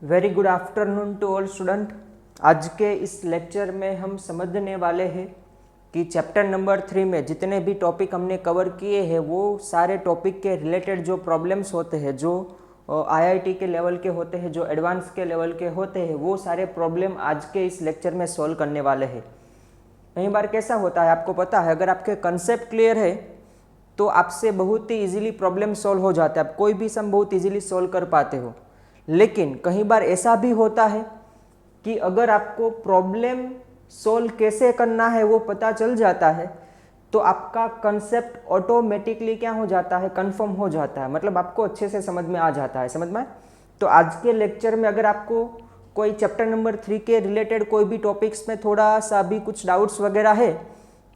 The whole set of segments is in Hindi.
Very good afternoon to all student. आज के इस लेक्चर में हम समझने वाले हैं कि चैप्टर नंबर 3 में जितने भी टॉपिक हमने कवर किए हैं वो सारे टॉपिक के रिलेटेड जो प्रॉब्लम्स होते हैं, जो आईआईटी के लेवल के होते हैं, जो एडवांस के लेवल के होते हैं, वो सारे प्रॉब्लम आज के इस लेक्चर में सॉल्व करने वाले हैं। कई बार कैसा होता है आपको पता है, अगर आपके कंसेप्ट क्लियर है तो आपसे बहुत ही इजीली प्रॉब्लम सॉल्व हो जाता है, आप कोई भी सम बहुत इजीली सॉल्व कर पाते हो। लेकिन कई बार ऐसा भी होता है कि अगर आपको प्रॉब्लम सॉल्व कैसे करना है वो पता चल जाता है तो आपका कंसेप्ट ऑटोमेटिकली क्या हो जाता है, कंफर्म हो जाता है, मतलब आपको अच्छे से समझ में आ जाता है। समझ में? तो आज के लेक्चर में अगर आपको कोई चैप्टर नंबर 3 के रिलेटेड कोई भी टॉपिक्स में थोड़ा सा भी कुछ डाउट्स वगैरह है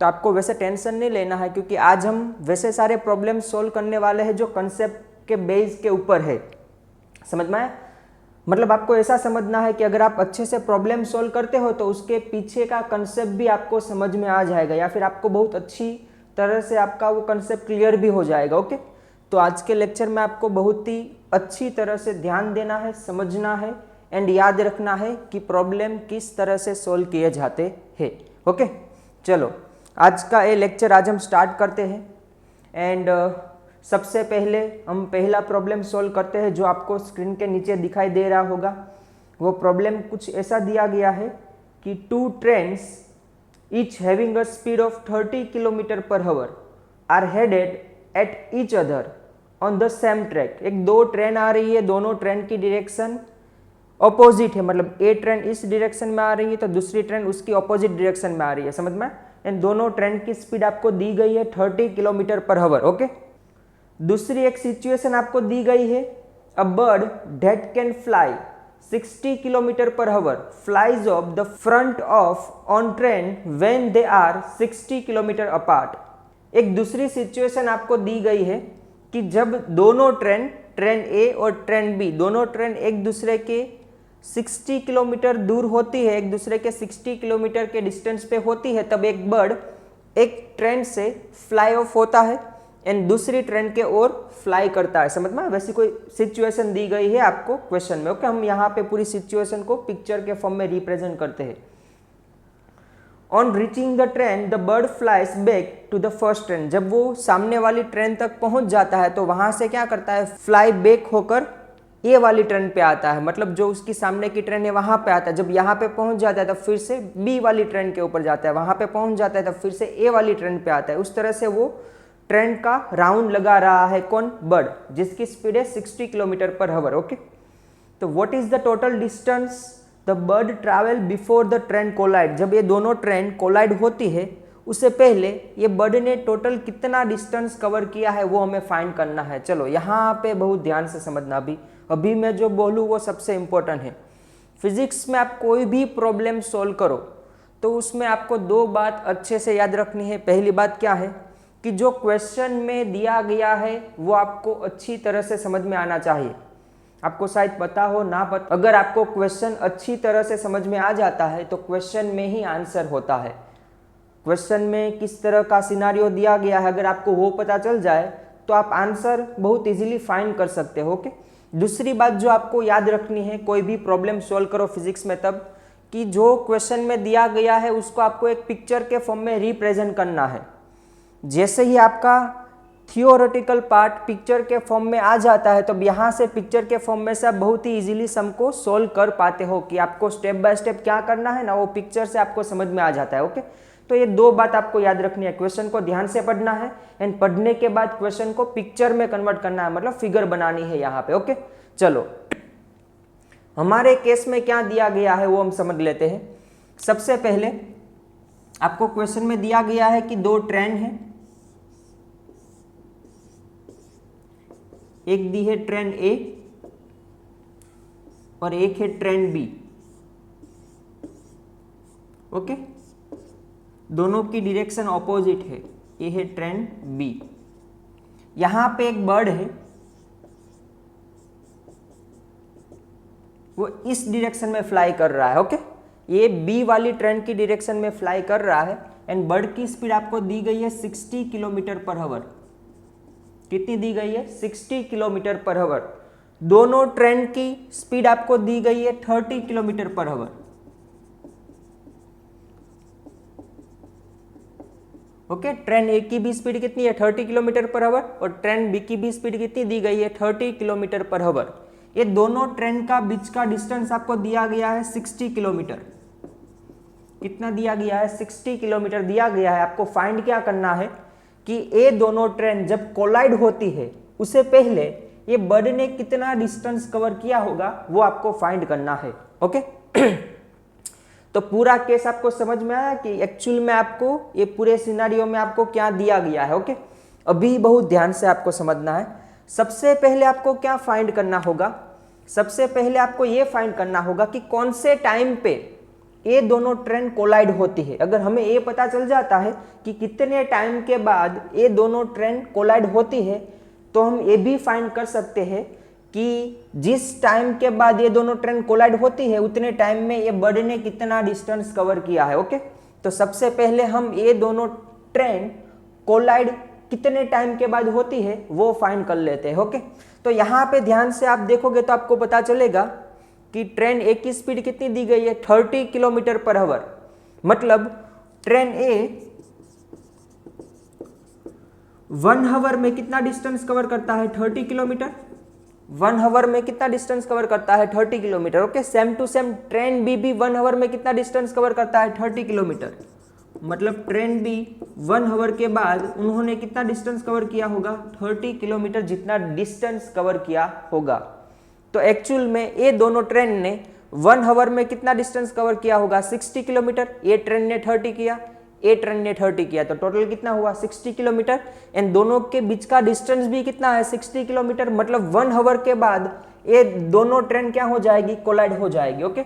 तो आपको वैसे टेंशन नहीं लेना है, क्योंकि आज हम वैसे सारे प्रॉब्लम सॉल्व करने वाले हैं जो कंसेप्ट के बेस के ऊपर है। समझ में आया? मतलब आपको ऐसा समझना है कि अगर आप अच्छे से प्रॉब्लम सॉल्व करते हो तो उसके पीछे का कंसेप्ट भी आपको समझ में आ जाएगा, या फिर आपको बहुत अच्छी तरह से आपका वो कंसेप्ट क्लियर भी हो जाएगा। ओके, तो आज के लेक्चर में आपको बहुत ही अच्छी तरह से ध्यान देना है, समझना है एंड याद रखना है कि प्रॉब्लम किस तरह से सॉल्व किए जाते हैं। ओके, चलो आज का ये लेक्चर आज हम स्टार्ट करते हैं। एंड सबसे पहले हम पहला प्रॉब्लम सॉल्व करते हैं जो आपको स्क्रीन के नीचे दिखाई दे रहा होगा। वो प्रॉब्लम कुछ ऐसा दिया गया है कि 2 trains each having a speed of 30 kilometre per hour are headed at each other on the same track. एक दो ट्रेन आ रही है, दोनों ट्रेन की डायरेक्शन अपोजिट है, मतलब ए ट्रेन इस डायरेक्शन में आ रही है तो दूसरी ट्रेन उसकी अपोजिट डायरेक्शन में आ रही है। समझ में? एंड दोनों ट्रेन की स्पीड आपको दी गई है 30 किलोमीटर पर आवर। ओके, दूसरी एक सिचुएशन आपको दी गई है, a bird that can fly 60 kilometre per hour flies off the front of on train when they are 60 kilometre apart. एक दूसरी सिचुएशन आपको दी गई है कि जब दोनों ट्रेन, ट्रेन ए और ट्रेन बी, दोनों ट्रेन एक दूसरे के 60 किलोमीटर दूर होती है, एक दूसरे के 60 किलोमीटर के डिस्टेंस पे होती है, तब एक बर्ड एक ट्रेन से फ्लाई ऑफ होता है एंड दूसरी ट्रेन के ओर फ्लाई करता है। समझ में? वैसी कोई सिचुएशन दी गई है आपको क्वेश्चन में। ओके, हम यहाँ पे पूरी सिचुएशन को पिक्चर के फॉर्म में रिप्रेजेंट करते हैं। On reaching the train the bird flies back to the first train. जब वो सामने वाली ट्रेन तक पहुंच जाता है तो वहां से क्या करता है, फ्लाई बैक होकर ए वाली ट्रेन पे आता है, मतलब जो उसकी सामने की ट्रेन है वहां पे आता है। जब यहाँ पे पहुंच जाता है तब फिर से बी वाली ट्रेन के ऊपर जाता है, वहां पे पहुंच जाता है तब फिर से ए वाली ट्रेन पे आता है। उस तरह से वो ट्रेन का राउंड लगा रहा है। कौन? बर्ड, जिसकी स्पीड है 60 किलोमीटर पर आवर। ओके, तो what is the total distance the bird travel before the train collide. जब ये दोनों ट्रेन कोलाइड होती है उससे पहले ये बर्ड ने टोटल कितना डिस्टेंस कवर किया है वो हमें फाइंड करना है। चलो यहाँ पे बहुत ध्यान से समझना, अभी मैं जो बोलूँ वो सबसे इंपॉर्टेंट है। फिजिक्स में आप कोई भी प्रॉब्लम सॉल्व करो तो उसमें आपको दो बात अच्छे से याद रखनी है। पहली बात क्या है कि जो क्वेश्चन में दिया गया है वो आपको अच्छी तरह से समझ में आना चाहिए। आपको शायद पता हो ना पता, अगर आपको क्वेश्चन अच्छी तरह से समझ में आ जाता है तो क्वेश्चन में ही आंसर होता है। क्वेश्चन में किस तरह का सिनारियो दिया गया है अगर आपको वो पता चल जाए तो आप आंसर बहुत इजीली फाइंड कर सकते हो। ओके, दूसरी बात जो आपको याद रखनी है, कोई भी प्रॉब्लम सॉल्व करो फिजिक्स में तब कि जो क्वेश्चन में दिया गया है उसको आपको एक पिक्चर के फॉर्म में रिप्रेजेंट करना है। जैसे ही आपका थियोरेटिकल पार्ट पिक्चर के फॉर्म में आ जाता है तो यहाँ से पिक्चर के फॉर्म में से आप बहुत ही इजीली सम को सोल्व कर पाते हो कि आपको स्टेप बाय स्टेप क्या करना है ना, वो पिक्चर से आपको समझ में आ जाता है। ओके, तो ये दो बात आपको याद रखनी है, क्वेश्चन को ध्यान से पढ़ना है एंड पढ़ने के बाद क्वेश्चन को पिक्चर में कन्वर्ट करना है, मतलब फिगर बनानी है यहाँ पे। ओके, चलो हमारे केस में क्या दिया गया है वो हम समझ लेते हैं। सबसे पहले आपको क्वेश्चन में दिया गया है कि दो ट्रेन है, एक दी है ट्रेन ए और एक है ट्रेन बी। ओके, दोनों की डायरेक्शन ऑपोजिट है, ये है ट्रेन बी। यहां पे एक बर्ड है, वो इस डायरेक्शन में फ्लाई कर रहा है। ओके, ये बी वाली ट्रेन की डायरेक्शन में फ्लाई कर रहा है एंड बर्ड की स्पीड आपको दी गई है 60 किलोमीटर पर आवर। कितनी दी गई है? 60 किलोमीटर पर आवर। दोनों ट्रेन की स्पीड आपको दी गई है 30 kilometre per hour. Okay, train ए की भी स्पीड कितनी है 30 किलोमीटर पर आवर और ट्रेन बी की भी स्पीड कितनी दी गई है 30 किलोमीटर पर आवर। ये दोनों ट्रेन का बीच का डिस्टेंस आपको दिया गया है 60 किलोमीटर। कितना दिया गया है 60 किलोमीटर दिया गया है। आपको फाइंड क्या करना है कि ये दोनों ट्रेन जब कोलाइड होती है उससे पहले ये बर्ड ने कितना डिस्टेंस कवर किया होगा वो आपको फाइंड करना है। ओके तो पूरा केस आपको समझ में आया कि एक्चुअल में आपको ये पूरे सिनारियो में आपको क्या दिया गया है। ओके अभी बहुत ध्यान से आपको समझना है। सबसे पहले आपको क्या फाइंड करना होगा, सबसे पहले आपको ये फाइंड करना होगा कि कौन से टाइम पे ये दोनों ट्रेन कोलाइड होती है। अगर हमें ये पता चल जाता है कि कितने टाइम के बाद ये दोनों ट्रेन कोलाइड होती है तो हम ये भी फाइंड कर सकते हैं कि जिस टाइम के बाद ये दोनों ट्रेन कोलाइड होती है उतने टाइम में ये बर्ड ने कितना डिस्टेंस कवर किया है। ओके तो सबसे पहले हम ये दोनों ट्रेन कोलाइड कितने टाइम के बाद होती है वो फाइंड कर लेते हैं। ओके तो यहाँ पे ध्यान से आप देखोगे तो आपको पता चलेगा कि ट्रेन ए की स्पीड कितनी दी गई है 30 किलोमीटर पर आवर। मतलब ट्रेन ए 1 आवर में कितना डिस्टेंस कवर करता है 30 किलोमीटर। 1 आवर में कितना डिस्टेंस कवर करता है 30 kilometre. Okay same to same train B भी 1 आवर में कितना डिस्टेंस कवर करता है 30 किलोमीटर। मतलब ट्रेन बी 1 आवर के बाद उन्होंने कितना डिस्टेंस कवर किया होगा 30 किलोमीटर जितना डिस्टेंस कवर किया होगा। तो एक्चुअल में ये दोनों ट्रेन ने 1 आवर में कितना डिस्टेंस कवर किया होगा 60 किलोमीटर। ये ट्रेन ने 30 किया, ए ट्रेन ने 30 किया, तो टोटल कितना हुआ 60 किलोमीटर। एंड दोनों के बीच का डिस्टेंस भी कितना है 60 किलोमीटर। मतलब 1 आवर के बाद ये दोनों ट्रेन क्या हो जाएगी कोलाइड हो जाएगी। ओके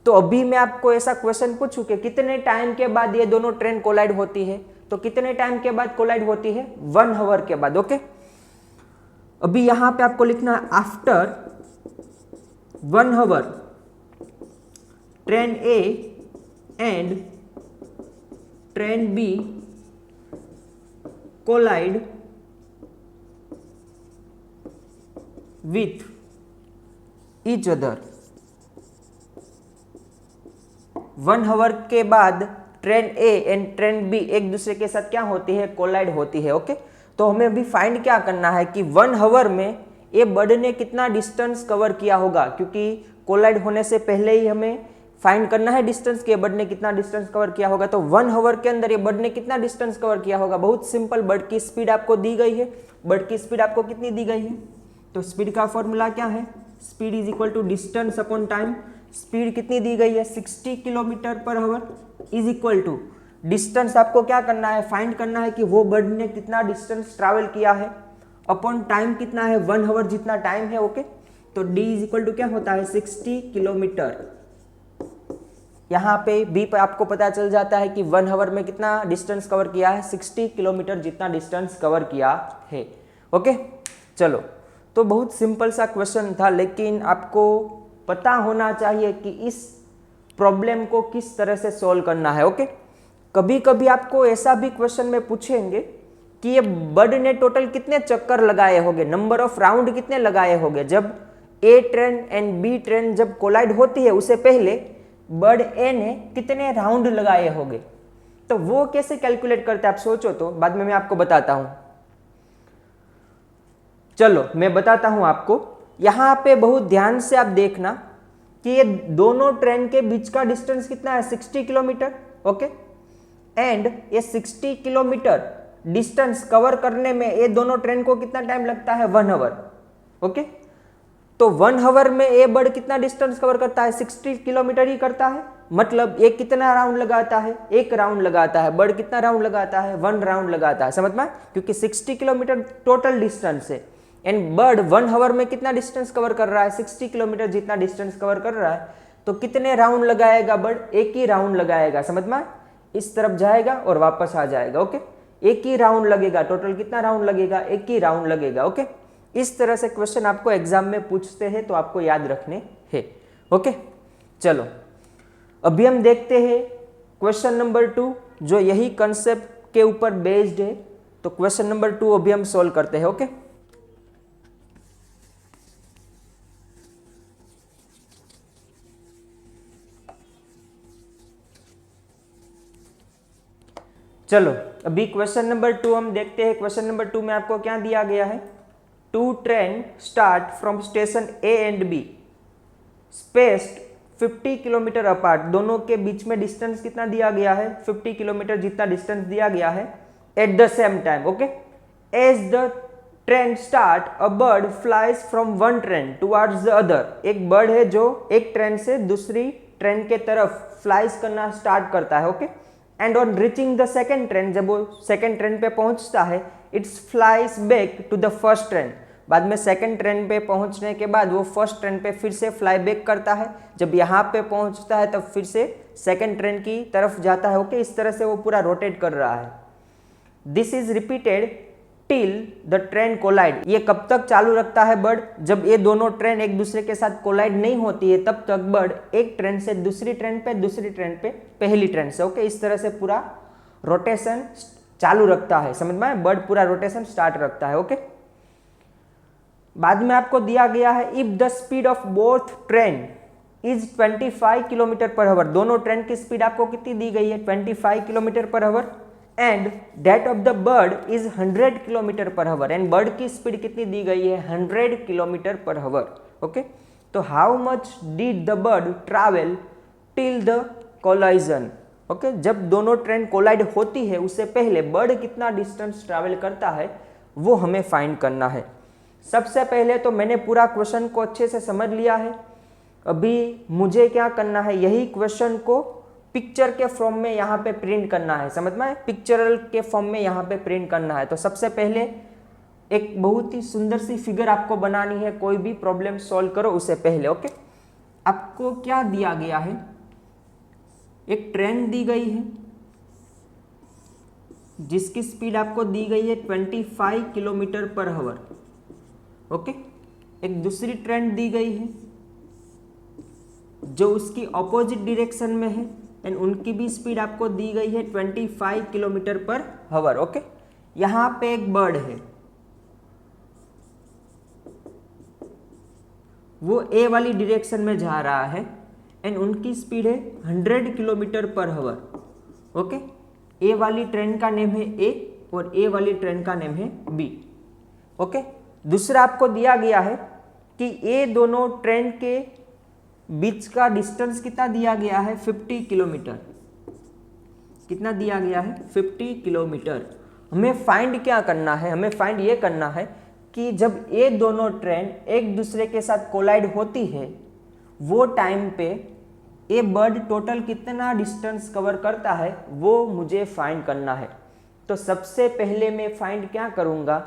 तो अभी मैं आपको ऐसा क्वेश्चन पूछूं कि कितने टाइम के बाद ये दोनों ट्रेन कोलाइड होती है, तो कितने टाइम के बाद कोलाइड होती है 1 आवर के बाद। ओके अभी यहां पे आपको लिखना है after 1 hour train A and train B collide with each other. 1 hour के बाद train A and train B एक दूसरे के साथ क्या होती है कोलाइड होती है। ओके तो हमें अभी फाइंड क्या करना है कि 1 आवर में ये बर्ड ने कितना डिस्टेंस कवर किया होगा, क्योंकि कोलाइड होने से पहले ही हमें फाइंड करना है डिस्टेंस के बर्ड ने कितना डिस्टेंस कवर किया होगा। तो 1 आवर के अंदर ये बर्ड ने कितना डिस्टेंस कवर किया होगा। बहुत सिंपल, बर्ड की स्पीड आपको दी गई है। बर्ड की स्पीड आपको कितनी दी गई है, तो स्पीड का फॉर्मूला क्या है, speed is equal to distance upon time. Speed कितनी दी गई है 60 kilometre per hour is equal to distance आपको क्या करना है फाइंड करना है कि वो बर्ड ने कितना डिस्टेंस ट्रैवल किया है अपॉन टाइम कितना है 1 आवर जितना टाइम है। ओके तो d इज इक्वल टू क्या होता है 60 किलोमीटर। यहाँ पे बी पे आपको पता चल जाता है कि 1 आवर में कितना डिस्टेंस कवर किया है 60 किलोमीटर जितना डिस्टेंस कवर किया है। ओके चलो तो बहुत सिंपल सा क्वेश्चन था, लेकिन आपको पता होना चाहिए कि इस प्रॉब्लम को किस तरह से सॉल्व करना है। ओके कभी कभी आपको ऐसा भी क्वेश्चन में पूछेंगे कि ये बर्ड ने टोटल कितने चक्कर लगाए होंगे, नंबर ऑफ राउंड कितने लगाए होंगे जब ए ट्रेन एंड बी ट्रेन जब कोलाइड होती है उससे पहले बर्ड ए ने कितने राउंड लगाए होंगे। तो वो कैसे कैलकुलेट करते हैं आप सोचो तो, बाद में मैं आपको बताता हूं। चलो मैं बताता हूं आपको। यहां पे बहुत ध्यान से आप देखना कि ये दोनों ट्रेन के बीच का डिस्टेंस कितना है 60 किलोमीटर। ओके एंड ये 60 किलोमीटर डिस्टेंस कवर करने में ये दोनों ट्रेन को कितना टाइम लगता है 1 आवर। ओके तो 1 आवर में ये बर्ड कितना डिस्टेंस कवर करता है 60 किलोमीटर ही करता है। मतलब ये कितना राउंड लगाता है, एक राउंड लगाता है। बर्ड कितना राउंड लगाता है 1 राउंड लगाता है, समझ में, क्योंकि 60 किलोमीटर टोटल डिस्टेंस है एंड बर्ड 1 आवर में कितना डिस्टेंस कवर कर रहा है 60 किलोमीटर जितना डिस्टेंस कवर कर रहा है। तो कितने राउंड लगाएगा बर्ड, एक ही राउंड लगाएगा, समझ में, इस तरफ जाएगा और वापस आ जाएगा। ओके एक ही राउंड लगेगा, टोटल कितना राउंड लगेगा, एक ही राउंड लगेगा। ओके इस तरह से क्वेश्चन आपको एग्जाम में पूछते हैं तो आपको याद रखने हैं। ओके चलो अभी हम देखते हैं क्वेश्चन नंबर 2 जो यही कंसेप्ट के ऊपर बेस्ड है। तो क्वेश्चन नंबर 2 अभी हम सॉल्व करते हैं। ओके चलो अभी क्वेश्चन नंबर 2 हम देखते हैं। क्वेश्चन नंबर 2 में आपको क्या दिया गया है, 2 train start from station A and B spaced 50 kilometre apart. दोनों के बीच में डिस्टेंस कितना दिया गया है, 50 किलोमीटर जितना डिस्टेंस दिया गया है। At the same time, okay, as the train start a bird flies from one train towards the other. एक बर्ड है जो एक ट्रेन से दूसरी ट्रेन के तरफ फ्लाइज करना स्टार्ट करता है, okay. And on reaching the second train, जब वो सेकेंड ट्रेन पे पहुंचता है, its flies back to the first train. बाद में सेकेंड ट्रेन पे पहुंचने के बाद वो फर्स्ट ट्रेन पे फिर से फ्लाई बैक करता है। जब यहाँ पे पहुंचता है तब फिर से सेकेंड ट्रेन की तरफ जाता है, ओके। इस तरह से वो पूरा रोटेट कर रहा है। This is repeated till the train collide. ये कब तक चालू रखता है बर्ड, जब ये दोनों ट्रेन एक दूसरे के साथ कोलाइड नहीं होती है, तब तक बर्ड एक ट्रेन से दूसरी ट्रेन पे, दूसरी ट्रेन पे पहली ट्रेन से, ओके। इस तरह से पूरा रोटेशन चालू रखता है, समझ में आया? बर्ड पूरा रोटेशन स्टार्ट रखता है, ओके। बाद में आपको दिया गया है if the speed of both train is 25 kilometre per our. दोनों ट्रेन की स्पीड आपको कितनी दी गई है, 25 kilometre per our. And that of the bird is 100 kilometre per our. And bird की स्पीड कितनी दी गई है, 100 किलोमीटर पर आवर, ओके। तो how much did the bird travel till the collision, okay. जब दोनों ट्रेन कोलाइड होती है उससे पहले बर्ड कितना डिस्टेंस ट्रैवल करता है वो हमें फाइंड करना है। सबसे पहले तो मैंने पूरा क्वेश्चन को अच्छे से समझ लिया है। अभी मुझे क्या करना है, यही क्वेश्चन को पिक्चर के फॉर्म में यहाँ पे प्रिंट करना है, समझ में? पिक्चरल के फॉर्म में यहाँ पे प्रिंट करना है। तो सबसे पहले एक बहुत ही सुंदर सी फिगर आपको बनानी है, कोई भी प्रॉब्लम सॉल्व करो उससे पहले, ओके। आपको क्या दिया गया है, एक ट्रेन दी गई है जिसकी स्पीड आपको दी गई है 25 किलोमीटर पर आवर, ओके। एक दूसरी ट्रेन दी गई है जो उसकी ऑपोजिट डायरेक्शन में है एंड उनकी भी स्पीड आपको दी गई है 25 किलोमीटर पर आवर, ओके। यहां पे एक बर्ड है, वो ए वाली डायरेक्शन में जा रहा है एंड उनकी स्पीड है 100 किलोमीटर पर आवर, ओके। ए वाली ट्रेन का नेम है ए और ए वाली ट्रेन का नेम है बी, ओके। दूसरा आपको दिया गया है कि ये दोनों ट्रेन के बीच का डिस्टेंस कितना दिया गया है, 50 किलोमीटर। कितना दिया गया है, 50 किलोमीटर। हमें फाइंड क्या करना है, हमें फाइंड ये करना है कि जब ये दोनों ट्रेन एक दूसरे के साथ कोलाइड होती है वो टाइम पे ये बर्ड टोटल कितना डिस्टेंस कवर करता है वो मुझे फाइंड करना है। तो सबसे पहले मैं फाइंड क्या करूँगा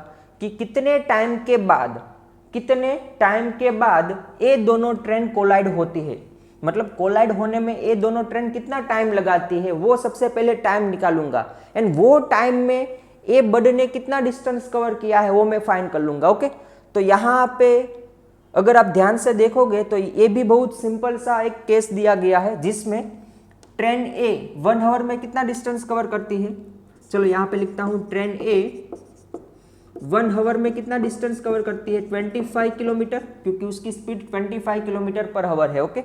कि कितने टाइम के बाद ये दोनों ट्रेन कोलाइड होती है, मतलब कोलाइड होने में ये दोनों ट्रेन कितना टाइम लगाती है वो सबसे पहले टाइम निकालूंगा। एंड वो टाइम में ये बर्ड ने कितना डिस्टेंस कवर किया है वो मैं फाइंड कर लूंगा, ओके। तो यहाँ पे अगर आप ध्यान से देखोगे तो ये भी बहुत सिंपल सा एक केस दिया गया है जिसमें ट्रेन ए 1 आवर में कितना डिस्टेंस कवर करती है। चलो यहाँ पे लिखता हूँ, ट्रेन ए 1 आवर में कितना डिस्टेंस कवर करती है, 25 किलोमीटर, क्योंकि उसकी स्पीड 25 किलोमीटर पर आवर है, ओके।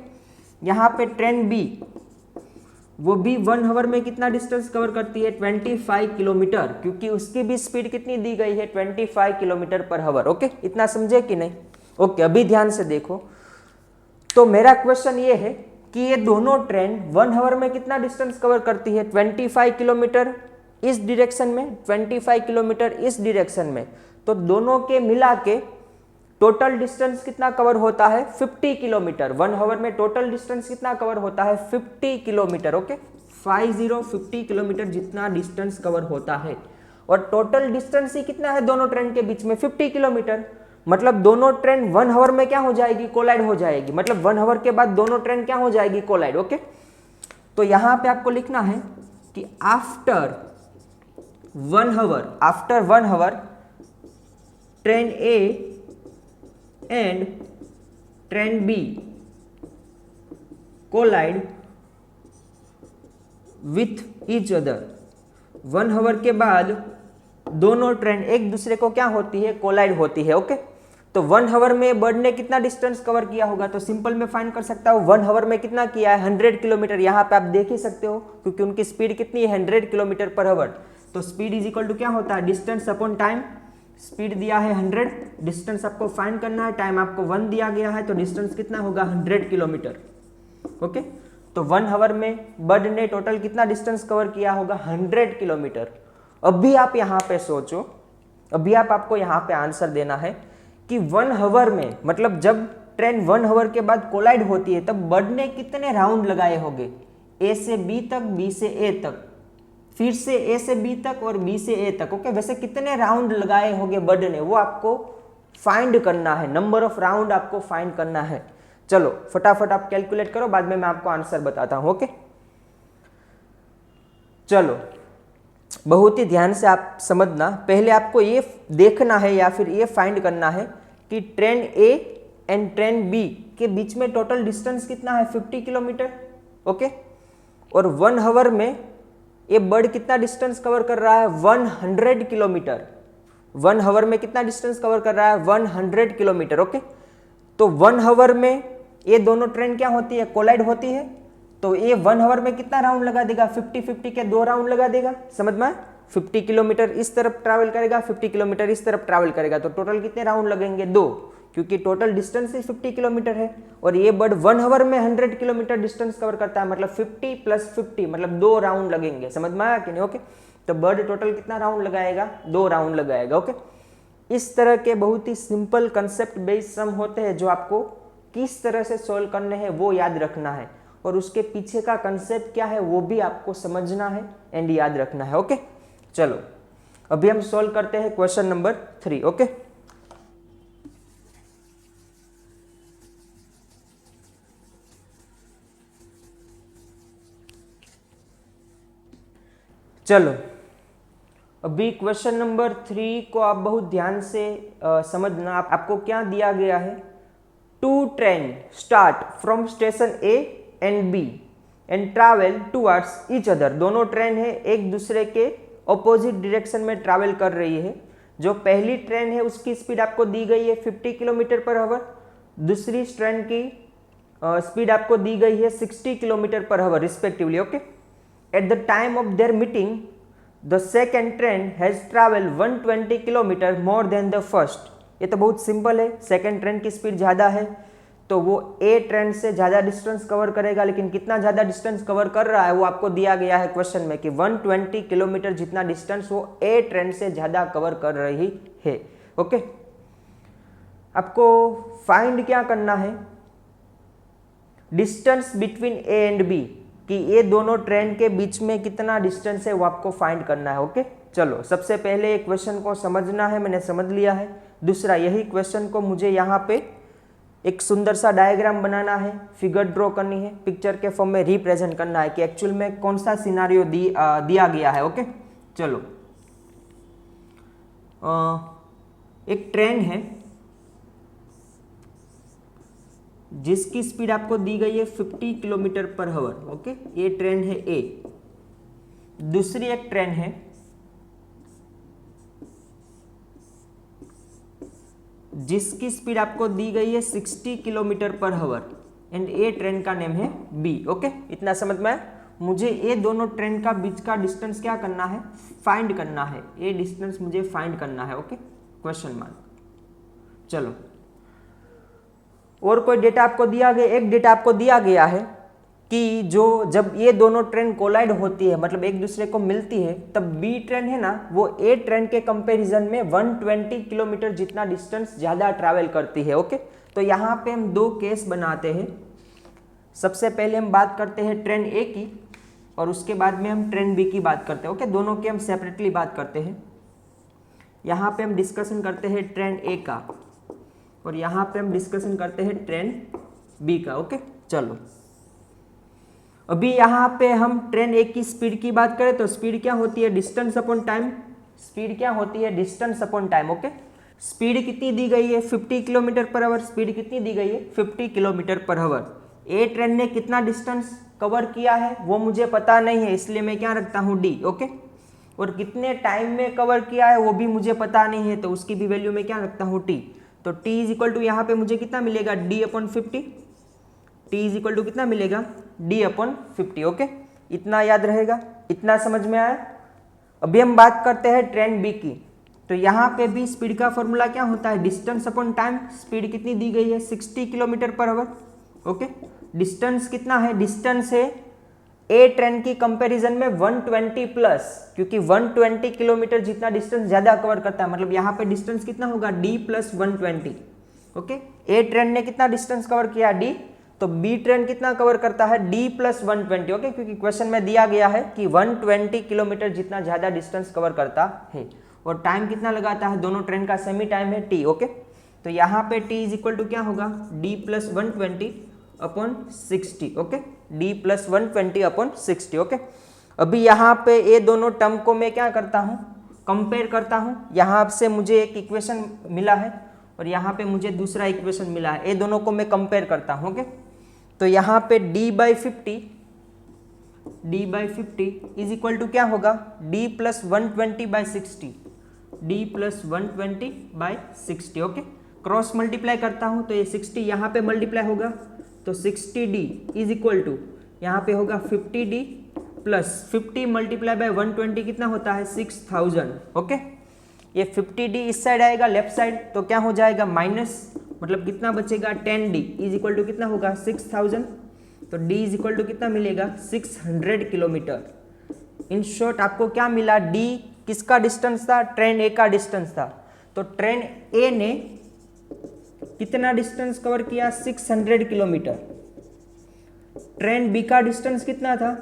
यहाँ पे ट्रेन बी वो भी 1 आवर में कितना डिस्टेंस कवर करती है, 25 किलोमीटर, क्योंकि उसकी भी स्पीड कितनी दी गई है, 25 किलोमीटर पर आवर, ओके। इतना समझे कि नहीं, ओके। अभी ध्यान से देखो, तो मेरा क्वेश्चन ये है कि ये दोनों ट्रेन 1 आवर में कितना डिस्टेंस कवर करती है, 25 किलोमीटर इस डायरेक्शन में, 25 किलोमीटर इस डायरेक्शन में। तो दोनों के मिला के टोटल डिस्टेंस कितना कवर होता है, 50 किलोमीटर। 1 आवर में टोटल डिस्टेंस कितना कवर होता है, 50 किलोमीटर, ओके। 50 किलोमीटर जितना डिस्टेंस कवर होता है। और टोटल डिस्टेंस ही कितना है दोनों ट्रेन के बीच में, 50 किलोमीटर। मतलब दोनों ट्रेन 1 आवर में क्या हो जाएगी, कोलाइड हो जाएगी। मतलब 1 आवर के बाद दोनों ट्रेन क्या हो जाएगी, कोलाइड, ओके। तो यहां पे आपको लिखना है कि after 1 hour train A and train B collide with each other. 1 hour के बाद दोनों ट्रेन एक दूसरे को क्या होती है, कोलाइड होती है, ओके। तो 1 आवर में बर्ड ने कितना डिस्टेंस कवर किया होगा, तो सिंपल में फाइंड कर सकता हूँ 1 आवर में कितना किया है 100 किलोमीटर। यहाँ पे आप देख ही सकते हो क्योंकि उनकी स्पीड कितनी है 100 किलोमीटर पर आवर। तो स्पीड इज इक्वल टू क्या होता है डिस्टेंस अपॉन टाइम। स्पीड दिया है 100, डिस्टेंस आपको फाइंड करना है, टाइम आपको 1 दिया गया है, तो डिस्टेंस कितना होगा 100 किलोमीटर। ओके, तो 1 आवर में बर्ड ने टोटल कितना डिस्टेंस कवर किया होगा 100 किलोमीटर। अभी आप यहाँ पे सोचो, अभी आपको यहाँ पे आंसर देना है कि 1 आवर में मतलब जब ट्रेन 1 आवर के बाद कोलाइड होती है तब बर्ड ने कितने राउंड लगाए होंगे, ए से बी तक, बी से ए तक, फिर से ए से बी तक और बी से ए तक। ओके, वैसे कितने राउंड लगाए होंगे बर्ड ने वो आपको फाइंड करना है, नंबर ऑफ राउंड आपको फाइंड करना है। चलो फटाफट आप कैलकुलेट करो, बाद में मैं आपको आंसर बताता हूं। ओके, चलो बहुत ही ध्यान से आप समझना। पहले आपको ये देखना है या फिर ये फाइंड करना है कि train A and train B के बीच में टोटल डिस्टेंस कितना है 50 किलोमीटर। ओके, और 1 आवर में ये बर्ड कितना डिस्टेंस कवर कर रहा है 100 किलोमीटर। 1 आवर में कितना डिस्टेंस कवर कर रहा है 100 किलोमीटर। ओके, तो 1 आवर में ये दोनों ट्रेन क्या होती है कोलाइड होती है, तो ये 1 आवर में कितना राउंड लगा देगा 50-50 के 2 राउंड लगा देगा। समझ में, 50 किलोमीटर इस तरफ ट्रैवल करेगा, 50 किलोमीटर इस तरफ ट्रैवल करेगा, तो टोटल कितने राउंड लगेंगे 2, क्योंकि टोटल डिस्टेंस ही 50 किलोमीटर है। और ये बर्ड 1 आवर में 100 किलोमीटर डिस्टेंस कवर करता है, मतलब 50 + 50 मतलब 2 राउंड लगेंगे। समझ में आया कि नहीं। ओके, तो बर्ड टोटल कितना राउंड लगाएगा 2 राउंड लगाएगा। ओके, इस तरह के बहुत ही सिंपल कंसेप्ट बेस्ड सम होते हैं जो आपको किस तरह से सोल्व करने हैं वो याद रखना है, और उसके पीछे का कंसेप्ट क्या है वो भी आपको समझना है एंड याद रखना है। ओके, चलो अभी हम सोल्व करते हैं क्वेश्चन नंबर 3। ओके, चलो अभी क्वेश्चन नंबर 3 को आप बहुत ध्यान से समझना। आपको क्या दिया गया है, 2 train start from station A and B and travel towards each other. दोनों ट्रेन है एक दूसरे के ऑपोजिट डायरेक्शन में ट्रैवल कर रही है। जो पहली ट्रेन है उसकी स्पीड आपको दी गई है 50 किलोमीटर पर आवर, दूसरी ट्रेन की स्पीड आपको दी गई है 60 kilometre per our respectively. Okay, at the time of their meeting the second train has travel 120 kilometre more than the first. ये तो बहुत सिंपल है, सेकेंड ट्रेन की स्पीड ज़्यादा है तो वो ए ट्रेन से ज़्यादा डिस्टेंस कवर करेगा, लेकिन कितना ज़्यादा डिस्टेंस कवर कर रहा है वो आपको दिया गया है क्वेश्चन में कि 120 किलोमीटर जितना डिस्टेंस वो ए ट्रेन से ज़्यादा कवर कर रही है। ओके, आपको फाइंड क्या करना है, distance between A and B, कि ये दोनों ट्रेन के बीच में कितना डिस्टेंस है वो आपको फाइंड करना है। ओके, चलो सबसे पहले एक क्वेश्चन को समझना है, मैंने समझ लिया है। दूसरा, यही क्वेश्चन को मुझे यहाँ पे एक सुंदर सा डायग्राम बनाना है, फिगर ड्रॉ करनी है, पिक्चर के फॉर्म में रिप्रेजेंट करना है कि एक्चुअल में कौन सा सिनारियो दिया गया है। ओके, चलो एक ट्रेन है जिसकी स्पीड आपको दी गई है 50 किलोमीटर पर आवर। ओके, ये ट्रेन है ए। दूसरी एक ट्रेन है जिसकी स्पीड आपको दी गई है 60 kilometre per our and A train का नेम है बी। ओके, इतना समझ में मुझे ये दोनों ट्रेन का बीच का डिस्टेंस क्या करना है, फाइंड करना है। ये डिस्टेंस मुझे फाइंड करना है। Okay, question mark. चलो और कोई डेटा आपको दिया गया, एक डेटा आपको दिया गया है कि जब ये दोनों ट्रेन कोलाइड होती है मतलब एक दूसरे को मिलती है, तब बी ट्रेन है ना वो ए ट्रेन के कंपैरिजन में 120 किलोमीटर जितना डिस्टेंस ज़्यादा ट्रैवल करती है। ओके, तो यहाँ पे हम 2 केस बनाते हैं। सबसे पहले हम बात करते हैं ट्रेन ए की और उसके बाद में हम ट्रेन बी की बात करते हैं। ओके, दोनों की हम सेपरेटली बात करते हैं। यहाँ पे हम डिस्कशन करते हैं ट्रेन ए का और यहाँ पे हम डिस्कशन करते हैं ट्रेन बी का। ओके, चलो अभी यहाँ पे हम ट्रेन ए की स्पीड की बात करें तो स्पीड क्या होती है, डिस्टेंस अपॉन टाइम। स्पीड क्या होती है, distance upon time. Okay, speed कितनी दी गई है 50 किलोमीटर पर आवर। स्पीड कितनी दी गई है 50 kilometre per our. A train ने कितना डिस्टेंस कवर किया है वो मुझे पता नहीं है, इसलिए मैं क्या रखता हूँ डी। ओके, और कितने टाइम में कवर किया है वो भी मुझे पता नहीं है, तो उसकी भी वैल्यू में क्या रखता हूँ टी। तो t इज इक्वल टू यहाँ पे मुझे कितना मिलेगा d/50, t is equal to कितना मिलेगा d/50। ओके, इतना याद रहेगा, इतना समझ में आया। अभी हम बात करते हैं ट्रेन बी की। तो यहाँ पे भी स्पीड का फॉर्मूला क्या होता है, डिस्टेंस अपॉन टाइम। स्पीड कितनी दी गई है 60 kilometre per hour. Okay, distance कितना है, डिस्टेंस है ए ट्रेन की कंपैरिजन में 120 प्लस, क्योंकि 120 किलोमीटर जितना डिस्टेंस ज्यादा कवर करता है, मतलब यहाँ पे डिस्टेंस कितना होगा d+120। ओके, ए ट्रेन ने कितना डिस्टेंस कवर किया d, तो बी ट्रेन कितना कवर करता है d+120। ओके, क्योंकि क्वेश्चन में दिया गया है कि 120 किलोमीटर जितना ज्यादा डिस्टेंस कवर करता है, और टाइम कितना लगाता है, दोनों ट्रेन का सेमी टाइम है t। ओके, तो यहाँ पे t इज इक्वल टू क्या होगा d+120/60। Okay, d+120/60। ओके, अभी यहाँ पे ये दोनों टर्म को मैं क्या करता हूँ, कंपेयर करता हूँ। यहाँ से मुझे एक इक्वेशन मिला है और यहाँ पे मुझे दूसरा इक्वेशन मिला है, ये दोनों को मैं कंपेयर करता हूँ। ओके, तो यहाँ पे d/50 इज इक्वल टू क्या होगा d+120/60, d+120/60। Okay, cross multiply करता हूँ तो ये 60 यहाँ पे मल्टीप्लाई होगा, तो 60d इज इक्वल टू यहाँ पे होगा 50d प्लस 50 मल्टीप्लाई बाय 120 कितना होता है 6000। ओके, ये 50d इस साइड आएगा लेफ्ट साइड, तो क्या हो जाएगा माइनस, मतलब कितना बचेगा 10d इज इक्वल टू कितना होगा 6000। तो d इज इक्वल टू कितना मिलेगा 600 किलोमीटर। इन शॉर्ट आपको क्या मिला, d किसका डिस्टेंस था, ट्रेन ए का डिस्टेंस था। तो ट्रेन ए ने कितना डिस्टेंस कवर किया 600 किलोमीटर। ट्रेन बी का डिस्टेंस कितना था,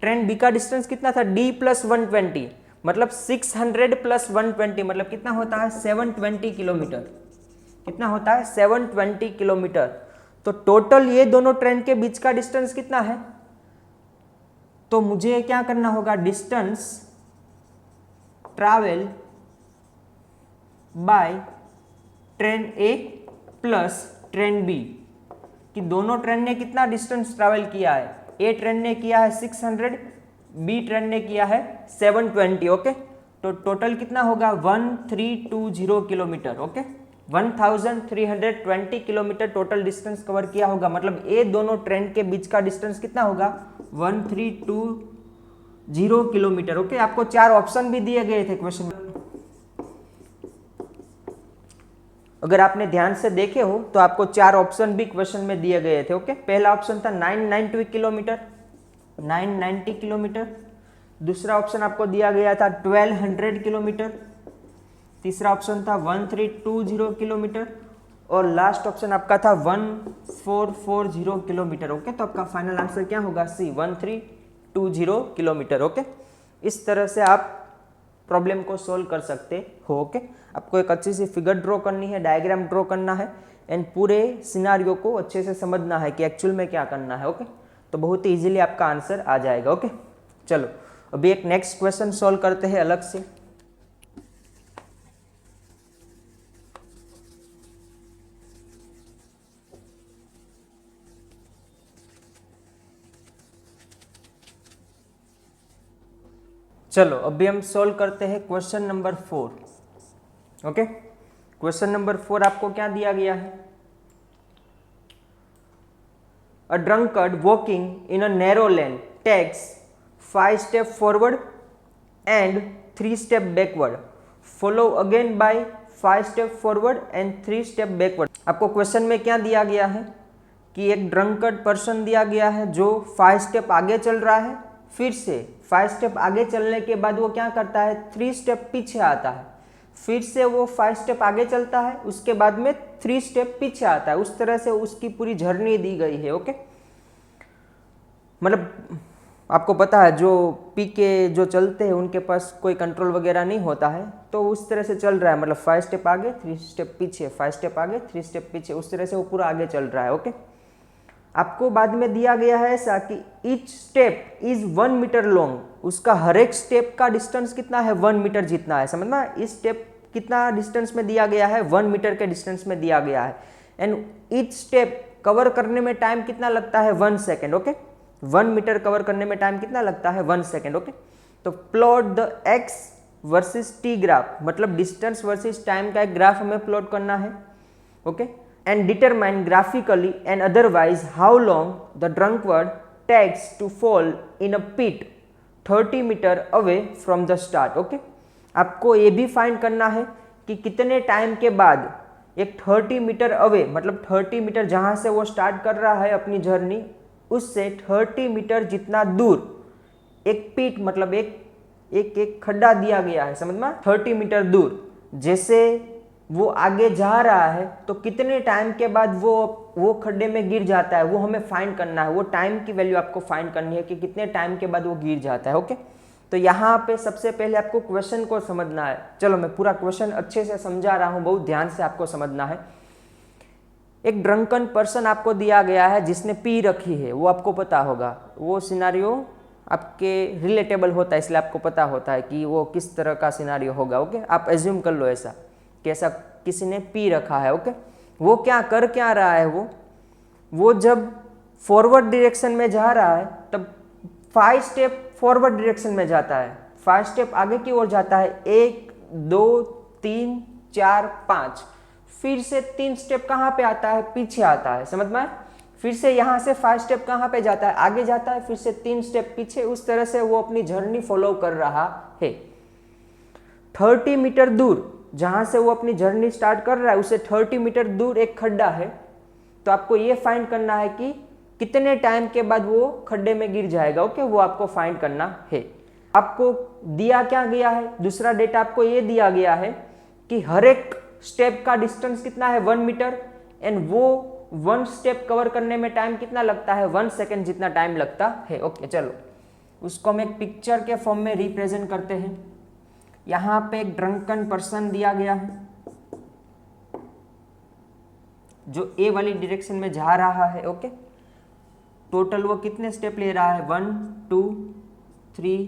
ट्रेन बी का डिस्टेंस कितना था d+120, मतलब 600 + 120 मतलब कितना होता है 720 किलोमीटर। कितना होता है 720 किलोमीटर। तो टोटल ये दोनों ट्रेन के बीच का डिस्टेंस कितना है, तो मुझे क्या करना होगा, distance travel by train A plus train B, कि दोनों ट्रेन ने कितना डिस्टेंस ट्रैवल किया है, ए ट्रेन ने किया है 600, बी ट्रेन ने किया है 720। ओके, तो टोटल कितना होगा 1320 kilometre. Okay, 1320 kilometre total distance cover किया होगा, मतलब ये दोनों ट्रेन के बीच का डिस्टेंस कितना होगा 1320 किलोमीटर। ओके, आपको 4 ऑप्शन भी दिए गए थे क्वेश्चन में, अगर आपने ध्यान से देखे हो तो आपको 4 ऑप्शन भी क्वेश्चन में दिए गए थे। ओके, पहला ऑप्शन था 990 किलोमीटर, 990 किलोमीटर। दूसरा ऑप्शन आपको दिया गया था 1200 किलोमीटर। तीसरा ऑप्शन था 1320 किलोमीटर, और लास्ट ऑप्शन आपका था 1440 किलोमीटर। ओके, तो आपका फाइनल आंसर क्या होगा सी 1320 किलोमीटर। ओके, इस तरह से आप प्रॉब्लम को सोल्व कर सकते हो। ओके, आपको एक अच्छी सी फिगर ड्रॉ करनी है, डायग्राम ड्रॉ करना है, एंड पूरे सिनारियो को अच्छे से समझना है कि एक्चुअल में क्या करना है। ओके, तो बहुत ही इजीली आपका आंसर आ जाएगा। ओके, चलो अभी एक नेक्स्ट क्वेश्चन सोल्व करते हैं अलग से। चलो अभी हम सोल्व करते हैं question number 4। Okay, question number 4 आपको क्या दिया गया है, a drunkard walking in a narrow lane takes 5 step forward and 3 step backward, follow again by 5 step forward and 3 step backward. आपको क्वेश्चन में क्या दिया गया है कि एक ड्रंकर्ड पर्सन दिया गया है जो 5 स्टेप आगे चल रहा है, फिर से 5 स्टेप आगे चलने के बाद वो क्या करता है 3 स्टेप पीछे आता है, फिर से वो 5 स्टेप आगे चलता है, उसके बाद में 3 स्टेप पीछे आता है। उस तरह से उसकी पूरी जर्नी दी गई है। ओके, मतलब आपको पता है जो पी के जो चलते हैं उनके पास कोई कंट्रोल वगैरह नहीं होता है, तो उस तरह से चल रहा है, मतलब 5 स्टेप आगे 3 स्टेप पीछे, 5 स्टेप आगे 3 स्टेप पीछे, उस तरह से वो पूरा आगे चल रहा है। ओके, आपको बाद में दिया गया है ऐसा कि each step is 1 metre long, उसका हर एक स्टेप का डिस्टेंस कितना है 1 मीटर जितना है। समझना, इस स्टेप कितना डिस्टेंस में दिया गया है 1 मीटर के डिस्टेंस में दिया गया है, एंड ईच स्टेप कवर करने में टाइम कितना लगता है 1 सेकेंड। ओके, 1 मीटर कवर करने में टाइम कितना लगता है 1 सेकेंड। ओके, तो plot the x versus t graph, मतलब डिस्टेंस वर्सेस टाइम का एक ग्राफ हमें प्लॉट करना है। Okay, and determine graphically and otherwise how long the drunkard takes to fall in a pit 30 metre away from the start. Okay, आपको ये भी फाइंड करना है कि कितने टाइम के बाद एक 30 मीटर अवे, मतलब 30 मीटर जहां से वो स्टार्ट कर रहा है अपनी जर्नी, उससे 30 मीटर जितना दूर एक पिट, मतलब एक खड्डा दिया गया है, समझ में, 30 मीटर दूर जैसे वो आगे जा रहा है तो कितने टाइम के बाद वो खड्डे में गिर जाता है, वो हमें फाइंड करना है। वो टाइम की वैल्यू आपको फाइंड करनी है कि कितने टाइम के बाद वो गिर जाता है। ओके, तो यहाँ पे सबसे पहले आपको क्वेश्चन को समझना है। चलो मैं पूरा क्वेश्चन अच्छे से समझा रहा हूँ, बहुत ध्यान से आपको समझना है। एक ड्रंकन पर्सन आपको दिया गया है जिसने पी रखी है, वो आपको पता होगा, वो सिनारियो आपके रिलेटेबल होता है, इसलिए आपको पता होता है कि वो किस तरह का सिनारियो होगा। ओके, आप एज्यूम कर लो ऐसा कि ऐसा किसी ने पी रखा है। ओके, वो क्या कर क्या रहा है, वो जब फॉरवर्ड डायरेक्शन में जा रहा है तब 5 स्टेप फॉरवर्ड डायरेक्शन में जाता है, 5 स्टेप आगे की ओर जाता है, 1 2 3 4 5, फिर से 3 स्टेप कहाँ पे आता है, पीछे आता है, समझ में। फिर से यहाँ से 5 स्टेप कहाँ पे जाता है, आगे जाता है, फिर से 3 स्टेप पीछे। उस तरह से वो अपनी जर्नी फॉलो कर रहा है। 30 मीटर दूर जहां से वो अपनी जर्नी स्टार्ट कर रहा है, उससे 30 मीटर दूर एक खड्डा है। तो आपको ये फाइंड करना है कि कितने टाइम के बाद वो खड्डे में गिर जाएगा। ओके, वो आपको फाइंड करना है। आपको दिया क्या गया है, दूसरा डेटा आपको ये दिया गया है कि हर एक स्टेप का डिस्टेंस कितना है, 1 मीटर, एंड वो 1 स्टेप कवर करने में टाइम कितना लगता है, 1 सेकेंड जितना टाइम लगता है। ओके, चलो उसको हम एक पिक्चर के फॉर्म में रिप्रेजेंट करते हैं। यहाँ पे एक ड्रंकन पर्सन दिया गया है जो ए वाली डायरेक्शन में जा रहा है। ओके, टोटल वो कितने स्टेप ले रहा है, 1 2 3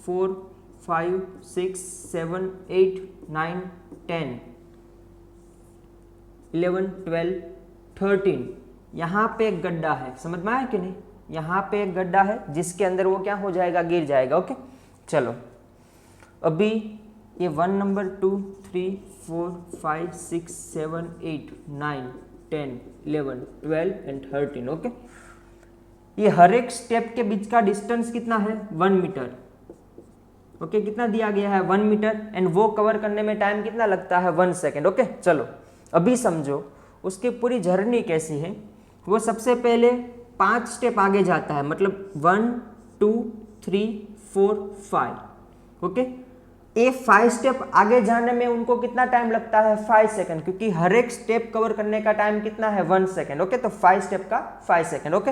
4 5 6 7 8 9 10 11 12 13। यहाँ पे एक गड्ढा है, समझ में आया कि नहीं, यहाँ पे एक गड्ढा है जिसके अंदर वो क्या हो जाएगा, गिर जाएगा। ओके, चलो अभी ये 1 नंबर 2 3 4 5 6 7 8 9 10 11 12 एंड 13। ओके, ये हर एक स्टेप के बीच का डिस्टेंस कितना है, 1 मीटर। ओके, कितना दिया गया है, 1 मीटर, एंड वो कवर करने में टाइम कितना लगता है, 1 सेकेंड। ओके, चलो अभी समझो उसकी पूरी जर्नी कैसी है। वो सबसे पहले 5 स्टेप आगे जाता है, मतलब 1 2 3 4 5। ओके, ये 5 स्टेप आगे जाने में उनको कितना टाइम लगता है, 5 सेकेंड, क्योंकि हर एक स्टेप कवर करने का टाइम कितना है, 1 सेकेंड। ओके, तो 5 स्टेप का 5 सेकेंड। ओके,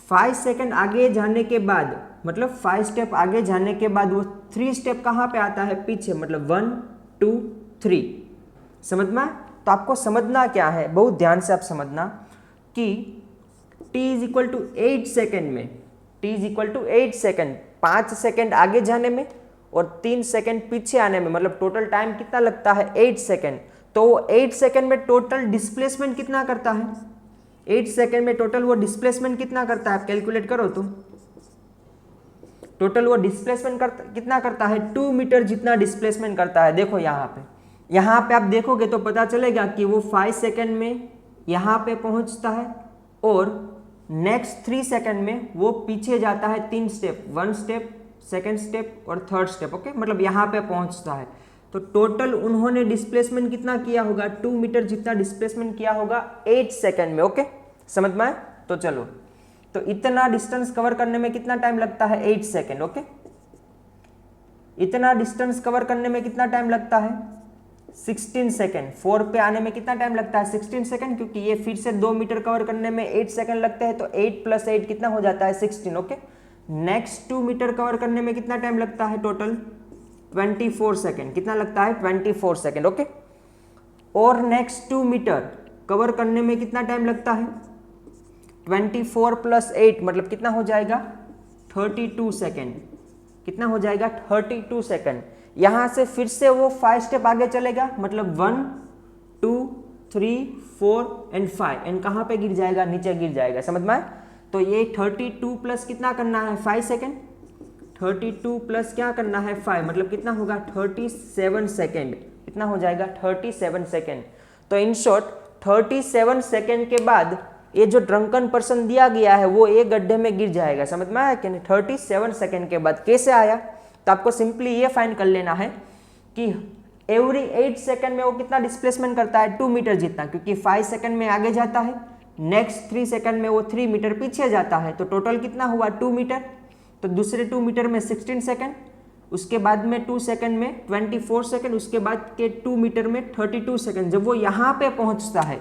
5 सेकेंड आगे जाने के बाद, मतलब 5 स्टेप आगे जाने के बाद वो 3 स्टेप कहाँ पे आता है, पीछे, मतलब 1 2 3। समझ में। तो आपको समझना क्या है, बहुत ध्यान से आप समझना कि t is equal to 8 second में, t is equal to 8 second, 5 second आगे जाने में और 3 सेकेंड पीछे आने में, मतलब टोटल टाइम कितना लगता है, 8 सेकेंड। तो 8 सेकेंड में टोटल डिस्प्लेसमेंट कितना करता है, 8 सेकेंड में टोटल वो डिस्प्लेसमेंट कितना करता है, आप कैलकुलेट करो तो टोटल वो डिस्प्लेसमेंट कितना करता है, 2 मीटर जितना डिस्प्लेसमेंट करता है। देखो यहाँ पे आप देखोगे तो पता चलेगा कि वो 5 सेकेंड में यहाँ पे पहुँचता है और नेक्स्ट 3 सेकेंड में वो पीछे जाता है 3 स्टेप, 1 स्टेप, सेकेंड स्टेप और 3rd स्टेप। ओके, मतलब यहाँ पे पहुँचता है। तो टोटल उन्होंने डिस्प्लेसमेंट कितना किया होगा, 2 मीटर जितना डिस्प्लेसमेंट किया होगा 8 सेकेंड में। ओके, समझ में आए। तो चलो, तो इतना डिस्टेंस कवर करने में कितना टाइम लगता है, 8 सेकेंड। ओके, इतना डिस्टेंस कवर करने में कितना टाइम लगता है, 16 सेकेंड। 4 पे आने में कितना टाइम लगता है, 16 सेकेंड, क्योंकि ये फिर से 2 मीटर कवर करने में 8 सेकेंड लगते हैं, तो 8 + 8 कितना हो जाता है, 16। ओके, नेक्स्ट 2 मीटर कवर करने में कितना टाइम लगता है, टोटल 24 सेकेंड। कितना लगता है, 24 सेकेंड। ओके, और नेक्स्ट 2 मीटर कवर करने में कितना टाइम लगता है, 24 + 8 मतलब कितना हो जाएगा, 32 सेकेंड। कितना हो जाएगा, 32 सेकेंड। यहाँ से फिर से वो 5 स्टेप आगे चलेगा, मतलब 1 2 3 4 एंड 5, एंड कहाँ पे गिर जाएगा, नीचे गिर जाएगा। समझ में आए। तो ये 32 प्लस कितना करना है, 5 सेकेंड, 32 प्लस क्या करना है 5, मतलब कितना होगा 37 सेकेंड, कितना हो जाएगा 37 सेकेंड। तो इन शॉर्ट 37 सेकेंड के बाद ये जो ड्रंकन पर्सन दिया गया है वो एक गड्ढे में गिर जाएगा। समझ में आया कि नहीं? 37 सेकेंड के बाद कैसे आया, तो आपको सिंपली ये फाइंड कर लेना है कि एवरी 8 सेकेंड में वो कितना डिस्प्लेसमेंट करता है 2 मीटर जितना, क्योंकि 5 सेकेंड में आगे जाता है, नेक्स्ट 3 सेकेंड में वो 3 मीटर पीछे जाता है, तो टोटल कितना हुआ 2 मीटर। तो दूसरे 2 मीटर में 16 सेकेंड, उसके बाद में 2 सेकेंड में 24 सेकेंड, उसके बाद के 2 मीटर में 32 सेकेंड। जब वो यहाँ पे पहुंचता है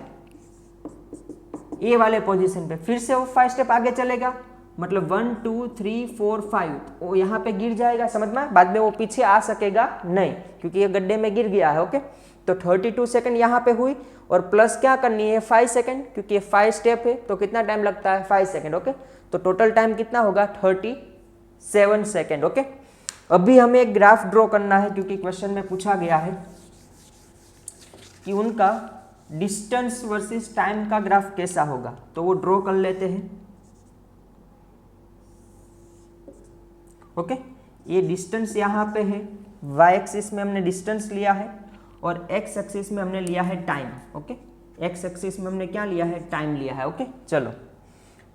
ए वाले पोजीशन पे, फिर से वो 5 स्टेप आगे चलेगा, मतलब 1 2 3 4 5, वो यहाँ पे गिर जाएगा। समझ में? बाद में वो पीछे आ सकेगा नहीं, क्योंकि ये गड्ढे में गिर गया है। ओके, तो 32 सेकेंड यहाँ पे हुई, और प्लस क्या करनी है 5 सेकेंड, क्योंकि ये 5 स्टेप है तो कितना टाइम लगता है 5 सेकेंड। ओके, तो टोटल टाइम कितना होगा 37 सेकेंड। ओके, अभी हमें एक ग्राफ ड्रॉ करना है, क्योंकि क्वेश्चन में पूछा गया है कि उनका डिस्टेंस वर्सेस टाइम का ग्राफ कैसा होगा, तो वो ड्रॉ कर लेते हैं। ओके, ये डिस्टेंस यहाँ पे है, वाई एक्सिस में हमने डिस्टेंस लिया है और एक्स एक्सिस में हमने लिया है टाइम। ओके, एक्स एक्सिस में हमने क्या लिया है टाइम लिया है। ओके, चलो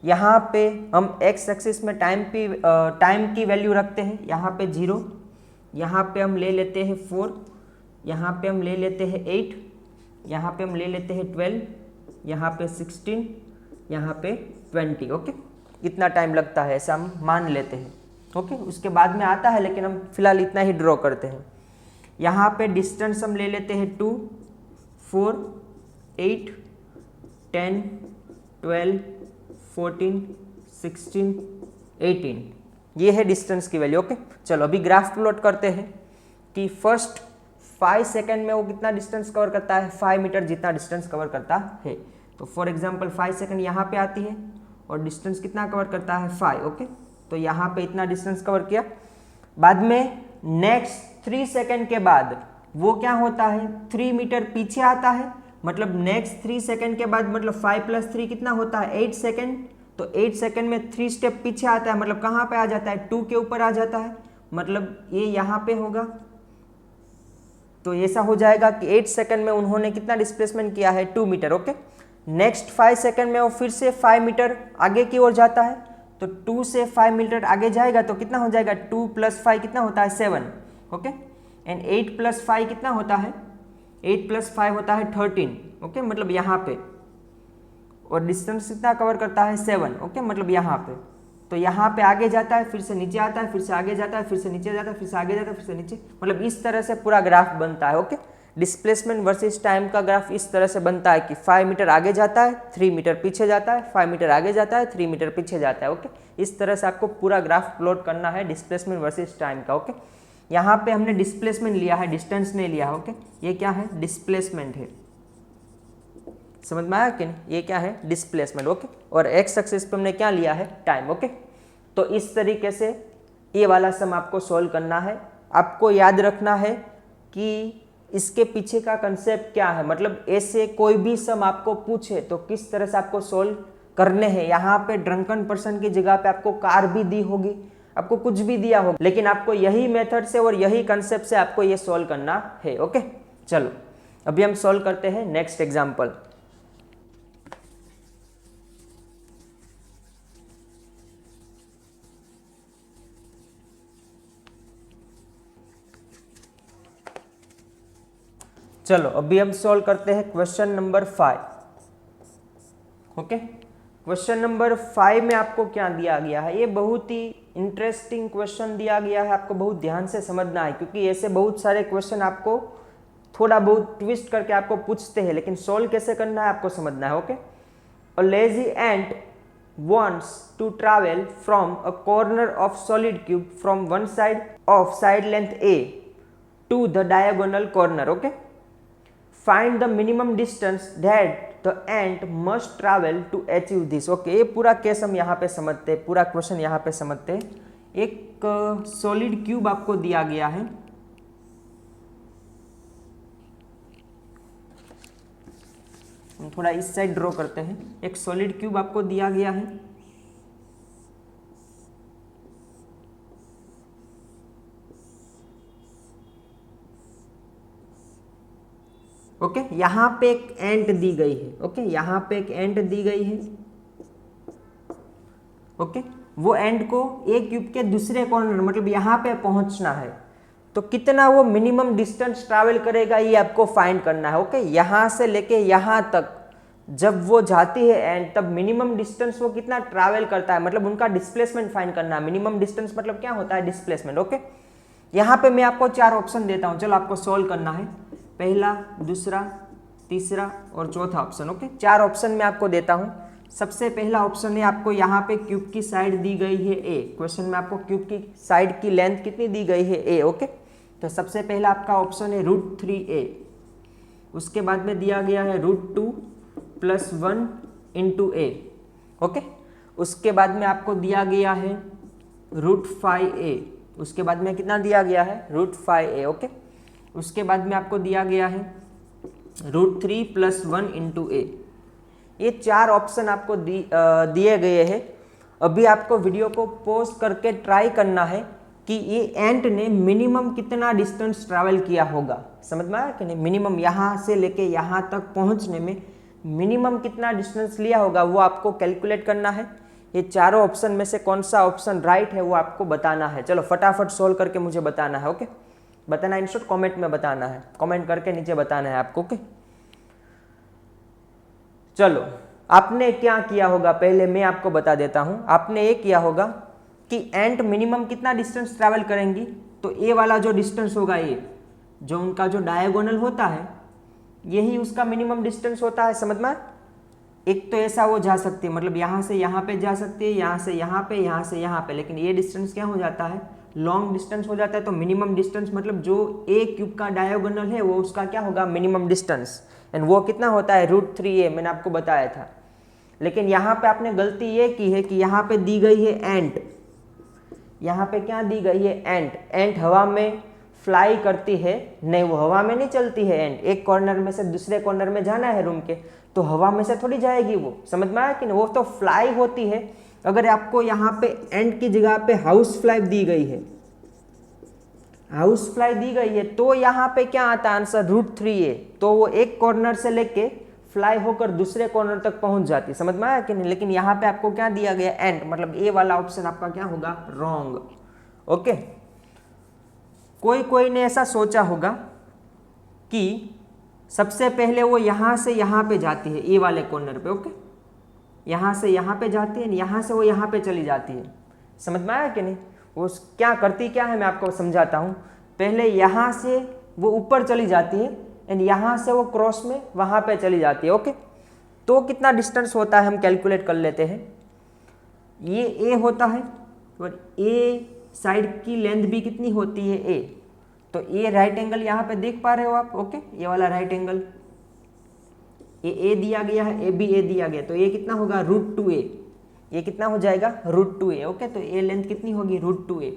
यहाँ पे हम एक्स एक्सिस में टाइम की वैल्यू रखते हैं, यहाँ पे 0, यहाँ पे हम ले लेते हैं 4, यहाँ पे हम ले लेते हैं 8, यहाँ पे हम ले लेते हैं 12, यहाँ पे 16, यहाँ पे 20। ओके, इतना टाइम लगता है ऐसा हम मान लेते हैं। ओके, उसके बाद में आता है, लेकिन हम फिलहाल इतना ही ड्रॉ करते हैं। यहाँ पे डिस्टेंस हम ले लेते हैं 2 4 8 10 12 14 16 18, ये है डिस्टेंस की वैल्यू। ओके, चलो अभी ग्राफ प्लॉट करते हैं कि फर्स्ट 5 सेकेंड में वो कितना डिस्टेंस कवर करता है, 5 मीटर जितना डिस्टेंस कवर करता है। तो फॉर एग्जांपल 5 सेकेंड यहाँ पे आती है और डिस्टेंस कितना कवर करता है 5। ओके, तो यहाँ पे इतना डिस्टेंस कवर किया। बाद में नेक्स्ट 3 सेकेंड के बाद वो क्या होता है 3 मीटर पीछे आता है, मतलब नेक्स्ट 3 सेकेंड के बाद, मतलब 5 + 3 कितना होता है 8 सेकेंड। तो 8 सेकेंड में 3 स्टेप पीछे आता है, मतलब कहाँ पे आ जाता है 2 के ऊपर आ जाता है, मतलब ये यहाँ पे होगा। तो ऐसा हो जाएगा कि 8 सेकेंड में उन्होंने कितना डिस्प्लेसमेंट किया है 2 मीटर। ओके, नेक्स्ट 5 सेकेंड में वो फिर से 5 मीटर आगे की ओर जाता है, तो 2 से 5 मीटर आगे जाएगा तो कितना हो जाएगा 2 + 5 कितना होता है 7। ओके, एंड 8 + 5 कितना होता है 8 + 5 होता है 13। ओके, मतलब यहाँ पे, और डिस्टेंस कितना कवर करता है 7। ओके, मतलब यहाँ पे, तो यहाँ पे आगे जाता है, फिर से नीचे आता है, फिर से आगे जाता है, फिर से नीचे जाता है, फिर से आगे जाता है, फिर से नीचे, मतलब इस तरह से पूरा ग्राफ बनता है। ओके, डिस्प्लेसमेंट वर्सेस टाइम का ग्राफ इस तरह से बनता है कि 5 मीटर आगे जाता है, 3 मीटर पीछे जाता है, 5 मीटर आगे जाता है, 3 मीटर पीछे जाता है। ओके, इस तरह से आपको पूरा ग्राफ प्लॉट करना है डिस्प्लेसमेंट वर्सेस टाइम का। ओके, यहाँ पे हमने डिस्प्लेसमेंट लिया है, डिस्टेंस नहीं लिया है। ओके, ये क्या है डिस्प्लेसमेंट है, समझ में आया कि नहीं? ये क्या है डिस्प्लेसमेंट। ओके, और एक्स एक्सिस पे हमने क्या लिया है टाइम। ओके, तो इस तरीके से ये वाला सम आपको सॉल्व करना है। आपको याद रखना है कि इसके पीछे का कंसेप्ट क्या है, मतलब ऐसे कोई भी सम आपको पूछे तो किस तरह से आपको सॉल्व करने हैं। यहाँ पे ड्रंकन पर्सन की जगह पे आपको कार भी दी होगी, आपको कुछ भी दिया होगा, लेकिन आपको यही मेथड से और यही कंसेप्ट से आपको ये सॉल्व करना है। ओके, चलो अभी हम सॉल्व करते हैं नेक्स्ट एग्जाम्पल। चलो अभी हम सॉल्व करते हैं question number 5। Okay, question number 5 में आपको क्या दिया गया है, ये बहुत ही इंटरेस्टिंग क्वेश्चन दिया गया है, आपको बहुत ध्यान से समझना है, क्योंकि ऐसे बहुत सारे क्वेश्चन आपको थोड़ा बहुत ट्विस्ट करके आपको पूछते हैं, लेकिन सॉल्व कैसे करना है आपको समझना है। Okay, a lazy ant wants to travel from a corner of solid cube from one side of side length A to the diagonal corner. Okay, find the minimum distance that the ant must travel to achieve this. Okay, ये पूरा केस हम यहाँ पे समझते हैं, पूरा क्वेश्चन यहाँ पे समझते हैं। एक सॉलिड क्यूब आपको दिया गया है, हम थोड़ा इस साइड ड्रॉ करते हैं। एक सॉलिड क्यूब आपको दिया गया है, ओके, यहाँ पे एक एंट दी गई है, ओके, यहाँ पे एक एंट दी गई है, ओके, वो एंड को ए क्यूब के दूसरे कॉर्नर मतलब यहाँ पे पहुंचना है, तो कितना वो मिनिमम डिस्टेंस ट्रैवल करेगा ये आपको फाइंड करना है। ओके, यहाँ से लेके यहाँ तक जब वो जाती है एंड, तब मिनिमम डिस्टेंस वो कितना ट्रैवल करता है, मतलब उनका डिस्प्लेसमेंट फाइंड करना है। मिनिमम डिस्टेंस मतलब क्या होता है, डिस्प्लेसमेंट। ओके, यहाँ पे मैं आपको 4 ऑप्शन देता हूँ, चलो आपको सोल्व करना है, पहला, दूसरा, तीसरा और चौथा ऑप्शन। ओके, 4 ऑप्शन मैं आपको देता हूँ। सबसे पहला ऑप्शन है आपको यहाँ पे क्यूब की साइड दी गई है ए, क्वेश्चन में आपको क्यूब की साइड की लेंथ कितनी दी गई है ए। ओके, तो सबसे पहला आपका ऑप्शन है √3a, उसके बाद में दिया गया है √2 + 1 × a। ओके, उसके बाद में आपको दिया गया है √5a, उसके बाद में कितना दिया गया है √5a। ओके, उसके बाद में आपको दिया गया है √3 + 1 × a। ये 4 ऑप्शन आपको दिए गए हैं। अभी आपको वीडियो को पॉज करके ट्राई करना है कि ये एंट ने मिनिमम कितना डिस्टेंस ट्रैवल किया होगा, समझ में आया कि नहीं। मिनिमम यहाँ से लेके यहाँ तक पहुँचने में मिनिमम कितना डिस्टेंस लिया होगा वो आपको कैलकुलेट करना है। ये चारों ऑप्शन में से कौन सा ऑप्शन राइट है वो आपको बताना है। चलो फटाफट सोल्व करके मुझे बताना है। ओके, बताना इन शॉर्ट कॉमेंट में बताना है, कॉमेंट करके नीचे बताना है आपको। ओके, चलो आपने क्या किया होगा, पहले मैं आपको बता देता हूं। आपने ये किया होगा कि एंट मिनिमम कितना डिस्टेंस ट्रैवल करेंगी, तो ए वाला जो डिस्टेंस होगा, ये जो उनका जो डायगोनल होता है यही उसका मिनिमम डिस्टेंस होता है, समझ में। एक तो ऐसा वो जा सकती है, मतलब यहाँ से यहाँ पे जा सकती है, यहाँ से यहाँ पे, यहाँ से यहाँ पे, लेकिन ये डिस्टेंस क्या हो जाता है, लॉन्ग डिस्टेंस हो जाता है। तो मिनिमम डिस्टेंस मतलब जो ए क्यूब का डायगोनल है वो उसका क्या होगा, मिनिमम डिस्टेंस, एंड वो कितना होता है √3a, मैंने आपको बताया था। लेकिन यहाँ पे आपने गलती ये की है कि यहाँ पे दी गई है एंट, यहाँ पे क्या दी गई है एंट। एंट हवा में फ्लाई करती है, नहीं वो हवा में नहीं चलती है एंट। एक कॉर्नर में से दूसरे कॉर्नर में जाना है रूम के, तो हवा में से थोड़ी जाएगी वो, समझ में आया कि नहीं, वो तो फ्लाई होती है। अगर आपको यहाँ पे एंट की जगह पे हाउस फ्लाई दी गई है, हाउस फ्लाई दी गई है, तो यहाँ पे क्या आता है आंसर √3a। तो वो एक कॉर्नर से लेके फ्लाई होकर दूसरे कॉर्नर तक पहुंच जाती है, समझ में आया कि नहीं। लेकिन यहाँ पे आपको क्या दिया गया एंट, मतलब ए वाला ऑप्शन आपका क्या होगा, रॉन्ग। ओके, कोई ने ऐसा सोचा होगा कि सबसे पहले वो यहाँ से यहाँ पे जाती है ए वाले कॉर्नर पे। ओके, यहाँ से यहाँ पे जाती है, यहाँ से वो यहाँ पे चली जाती है, समझ में आया कि नहीं। वो क्या करती क्या है मैं आपको समझाता हूँ। पहले यहाँ से वो ऊपर चली जाती है एंड यहाँ से वो क्रॉस में वहाँ पे चली जाती है। ओके, तो कितना डिस्टेंस होता है हम कैलकुलेट कर लेते हैं। ये ए होता है और ए साइड की लेंथ भी कितनी होती है ए, तो ए राइट एंगल यहाँ पे देख पा रहे हो आप। ओके, ये वाला राइट एंगल, ए दिया गया है, ए बी ए दिया गया, तो ये कितना होगा √2a, ये कितना हो जाएगा √2a। ओके, तो ए लेंथ कितनी होगी √2a,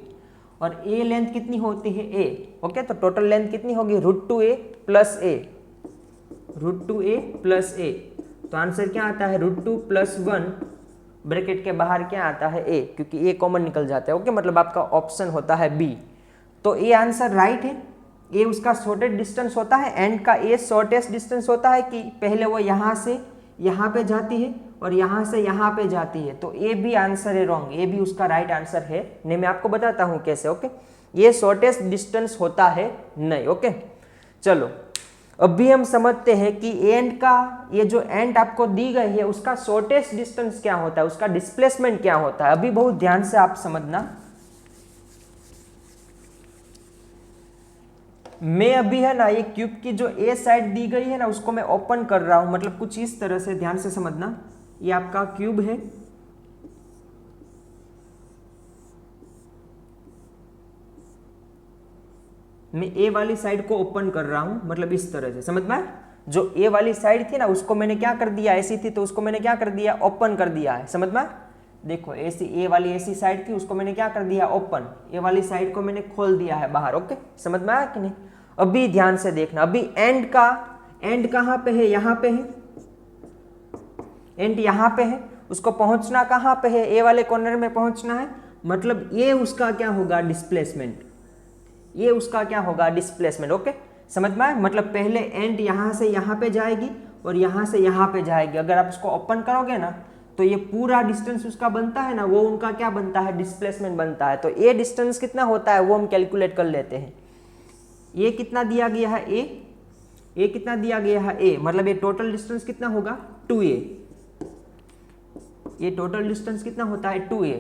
और ए लेंथ कितनी होती है a। ओके, तो टोटल लेंथ कितनी होगी √2a + a, √2a + a। तो आंसर क्या आता है √2 + 1, ब्रैकेट के बाहर क्या आता है a, क्योंकि a कॉमन निकल जाता है। ओके, मतलब आपका ऑप्शन होता है बी। तो ये आंसर राइट है। ए उसका शॉर्टेस्ट डिस्टेंस होता है, एंड का ए शॉर्टेस्ट डिस्टेंस होता है कि पहले वो यहाँ से यहाँ पे जाती है और यहाँ से यहाँ पे जाती है। तो ए भी आंसर है रॉन्ग, ए भी उसका राइट आंसर है नहीं। मैं आपको बताता हूँ कैसे। ओके, ये शॉर्टेस्ट डिस्टेंस होता है नहीं। ओके, चलो अभी हम समझते हैं कि एंड का, ये जो एंड आपको दी गई है उसका शॉर्टेस्ट डिस्टेंस क्या होता है, उसका डिस्प्लेसमेंट क्या होता है। अभी बहुत ध्यान से आप समझना। मैं अभी है ना ये क्यूब की जो ए साइड दी गई है ना उसको मैं ओपन कर रहा हूं, मतलब कुछ इस तरह से, ध्यान से समझना। ये आपका क्यूब है, मैं ए वाली साइड को ओपन कर रहा हूं, मतलब इस तरह से, समझ में। जो ए वाली साइड थी ना उसको मैंने क्या कर दिया, ऐसी थी तो उसको मैंने क्या कर दिया, ओपन कर दिया है, समझ में। देखो ऐसी ए वाली ऐसी साइड थी, उसको मैंने क्या कर दिया, ओपन। ए वाली साइड को मैंने खोल दिया है बाहर। ओके, समझ में आया कि नहीं। अभी ध्यान से देखना, अभी एंड कहाँ पे है, यहाँ पे है, एंड यहाँ पे है। उसको पहुंचना कहाँ पे है, ए वाले कॉर्नर में पहुंचना है, मतलब ये उसका क्या होगा, डिस्प्लेसमेंट। ये उसका क्या होगा, डिस्प्लेसमेंट। ओके, समझ में आया? मतलब पहले एंड यहाँ से यहाँ पे जाएगी और यहाँ से यहाँ पे जाएगी। अगर आप इसको ओपन करोगे ना तो ये पूरा डिस्टेंस उसका बनता है ना, वो उनका क्या बनता है, डिस्प्लेसमेंट बनता है। तो ये डिस्टेंस कितना होता है वो हम कैलकुलेट कर लेते हैं। ये कितना दिया गया है, ए कितना दिया गया है, ए मतलब ये टोटल डिस्टेंस कितना होगा 2a। ये टोटल डिस्टेंस कितना होता है 2a।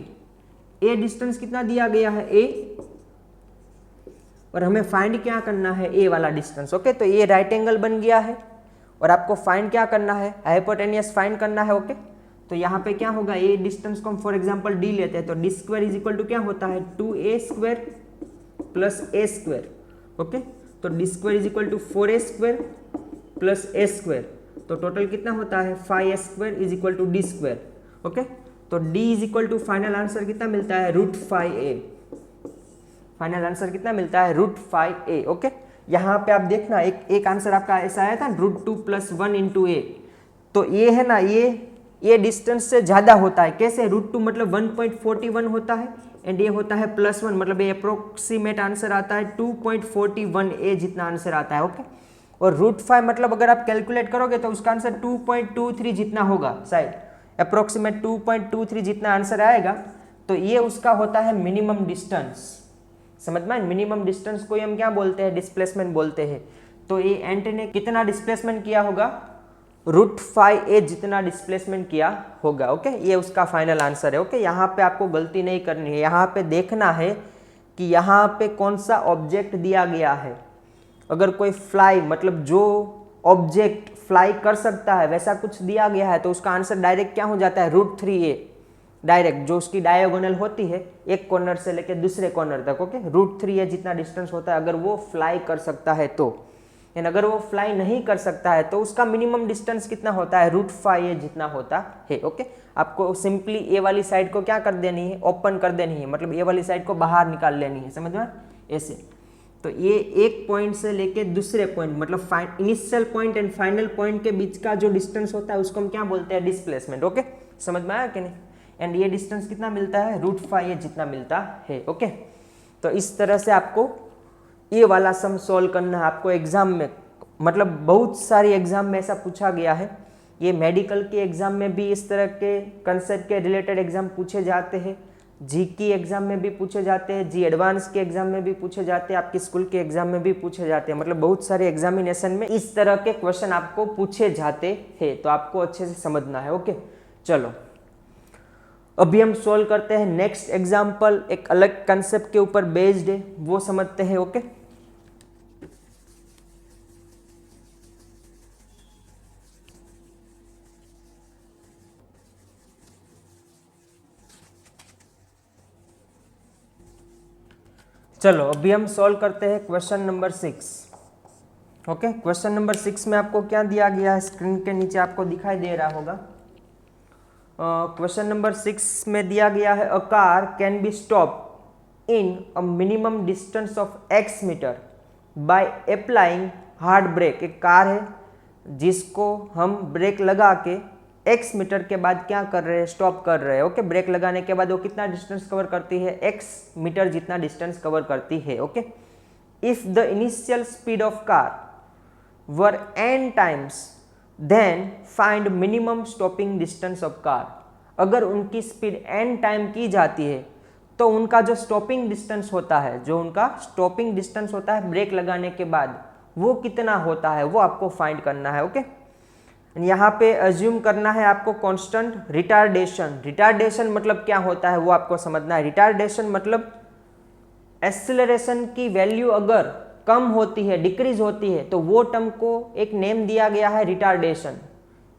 ए डिस्टेंस कितना दिया गया है a, और हमें फाइंड क्या करना है ए वाला डिस्टेंस। ओके, तो ये राइट एंगल बन गया है और आपको फाइंड क्या करना है, हाइपोटेनियस फाइंड करना है। ओके, तो यहाँ पे क्या होगा, ए डिस्टेंस को हम फॉर एग्जांपल डी लेते हैं, तो d square is equal to क्या होता है 2a square plus a square. Okay, तो d square is equal to 4a square plus a square, तो टोटल कितना होता है 5a square is equal to d square. Okay, तो d is equal to final answer कितना मिलता है √5a। फाइनल आंसर कितना मिलता है √5a। ओके, यहाँ पे आप देखना एक आंसर आपका ऐसा आया था √2 + 1 × a, तो ये है ना, ये डिस्टेंस से ज्यादा होता है। कैसे, √2 मतलब 1.41 होता है एंड ये होता है +1, मतलब ये अप्रोक्सीमेट आंसर आता है 2.41a जितना आंसर आता है। ओके, और √5 मतलब अगर आप कैलकुलेट करोगे तो उसका आंसर 2.23 जितना होगा, शायद अप्रोक्सीमेट 2.23 जितना आंसर आएगा। तो ये उसका होता है मिनिमम डिस्टेंस। समझ में, मिनिमम डिस्टेंस को हम क्या बोलते हैं, डिस्प्लेसमेंट बोलते हैं। तो ये एंट ने कितना डिस्प्लेसमेंट किया होगा, √5a जितना डिस्प्लेसमेंट किया होगा। ओके, ये उसका फाइनल आंसर है। ओके, यहाँ पे आपको गलती नहीं करनी है, यहाँ पे देखना है कि यहाँ पे कौन सा ऑब्जेक्ट दिया गया है। अगर कोई फ्लाई मतलब जो ऑब्जेक्ट फ्लाई कर सकता है वैसा कुछ दिया गया है तो उसका आंसर डायरेक्ट क्या हो जाता है √3a, डायरेक्ट जो उसकी डायगोनल होती है एक कॉर्नर से लेके दूसरे कॉर्नर तक। ओके, √3a जितना डिस्टेंस होता है अगर वो फ्लाई कर सकता है तो, एंड अगर वो फ्लाई नहीं कर सकता है तो उसका मिनिमम डिस्टेंस कितना होता है √5a जितना होता है। ओके, आपको सिंपली ए वाली साइड को क्या कर देनी है, ओपन कर देनी है, मतलब ए वाली साइड को बाहर निकाल लेनी है। समझ में, ऐसे। तो ये एक पॉइंट से लेके दूसरे पॉइंट मतलब initial point and final point के बीच का जो डिस्टेंस होता है उसको हम क्या बोलते हैं, डिस्प्लेसमेंट। ओके, समझ में आया कि नहीं? एंड ये डिस्टेंस कितना मिलता है √5a जितना मिलता है। ओके, तो इस तरह से आपको ये वाला सम सॉल्व करना है। आपको एग्जाम में मतलब बहुत सारी एग्जाम में ऐसा पूछा गया है, ये मेडिकल के एग्जाम में भी इस तरह के कंसेप्ट के रिलेटेड एग्जाम पूछे जाते हैं, जी की एग्जाम में भी पूछे जाते हैं, जी एडवांस के एग्जाम में भी पूछे जाते हैं, आपके स्कूल के एग्जाम में भी पूछे जाते हैं। मतलब बहुत सारे एग्जामिनेशन में इस तरह के क्वेश्चन आपको पूछे जाते हैं, तो आपको अच्छे से समझना है। ओके, चलो अभी हम सॉल्व करते हैं नेक्स्ट एग्जाम्पल, एक अलग कंसेप्ट के ऊपर बेस्ड है, वो समझते हैं। ओके, चलो अभी हम सॉल्व करते हैं question number 6। Okay, question number 6 में आपको क्या दिया गया है, स्क्रीन के नीचे आपको दिखाई दे रहा होगा। क्वेश्चन नंबर 6 में दिया गया है, a car can be stop in a minimum distance of x metre by applying hard brake. एक कार है जिसको हम ब्रेक लगा के x मीटर के बाद क्या कर रहे हैं, स्टॉप कर रहे हैं। ओके, ब्रेक लगाने के बाद वो कितना डिस्टेंस कवर करती है, x मीटर जितना डिस्टेंस कवर करती है। Okay, if the initial speed of car were n times then find minimum stopping distance of car. अगर उनकी स्पीड n टाइम की जाती है तो उनका जो स्टॉपिंग डिस्टेंस होता है, जो उनका स्टॉपिंग डिस्टेंस होता है ब्रेक लगाने के बाद, वो कितना होता है वो आपको फाइंड करना है। ओके, यहाँ पे अज्यूम करना है आपको कांस्टेंट रिटार्डेशन। रिटार्डेशन मतलब क्या होता है वो आपको समझना है। रिटार्डेशन मतलब एक्सीलरेशन की वैल्यू अगर कम होती है, डिक्रीज होती है, तो वो टर्म को एक नेम दिया गया है रिटार्डेशन,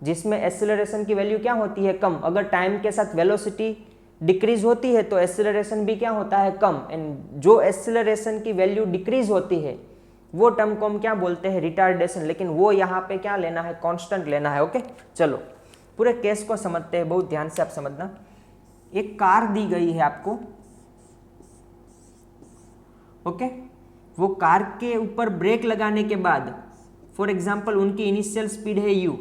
जिसमें एक्सीलरेशन की वैल्यू क्या होती है, कम। अगर टाइम के साथ वेलोसिटी डिक्रीज होती है तो एक्सीलरेशन भी क्या होता है, कम। एंड जो एक्सीलरेशन की वैल्यू डिक्रीज होती है वो टर्म को हम क्या बोलते हैं, रिटार्डेशन। लेकिन वो यहाँ पे क्या लेना है, कांस्टेंट लेना है। ओके, चलो पूरे केस को समझते हैं, बहुत ध्यान से आप समझना। एक कार दी गई है आपको। ओके, वो कार के ऊपर ब्रेक लगाने के बाद, फॉर एग्जांपल उनकी इनिशियल स्पीड है u,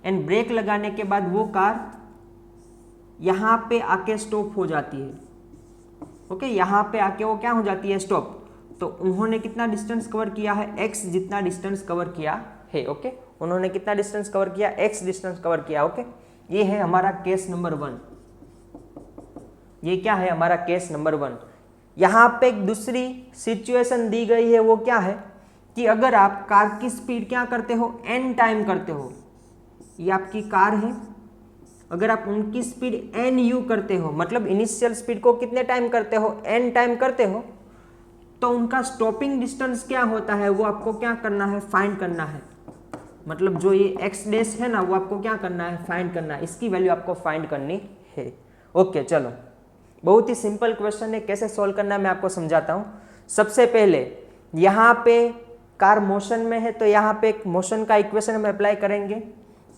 एंड ब्रेक लगाने के बाद वो कार यहाँ पे आके स्टॉप हो जाती है। ओके, यहाँ पे आके वो क्या हो जाती है, स्टॉप। तो उन्होंने कितना डिस्टेंस कवर किया है, x जितना डिस्टेंस कवर किया है। ओके, उन्होंने कितना डिस्टेंस कवर किया, x डिस्टेंस कवर किया। ओके, ये है हमारा केस नंबर 1। ये क्या है हमारा केस नंबर 1। यहाँ पे एक दूसरी सिचुएशन दी गई है, वो क्या है कि अगर आप कार की स्पीड क्या करते हो, n टाइम करते हो, ये आपकी कार है, अगर आप उनकी स्पीड nu करते हो, मतलब इनिशियल स्पीड को कितने टाइम करते हो, n टाइम करते हो, तो उनका स्टॉपिंग डिस्टेंस क्या होता है वो आपको क्या करना है, फाइंड करना है। मतलब जो ये x डैश है ना, वो आपको क्या करना है, फाइंड करना है, इसकी वैल्यू आपको फाइंड करनी है। ओके, चलो बहुत ही सिंपल क्वेश्चन है, कैसे सॉल्व करना है मैं आपको समझाता हूँ। सबसे पहले यहाँ पे कार मोशन में है, तो यहाँ पे एक मोशन का इक्वेशन हम अप्लाई करेंगे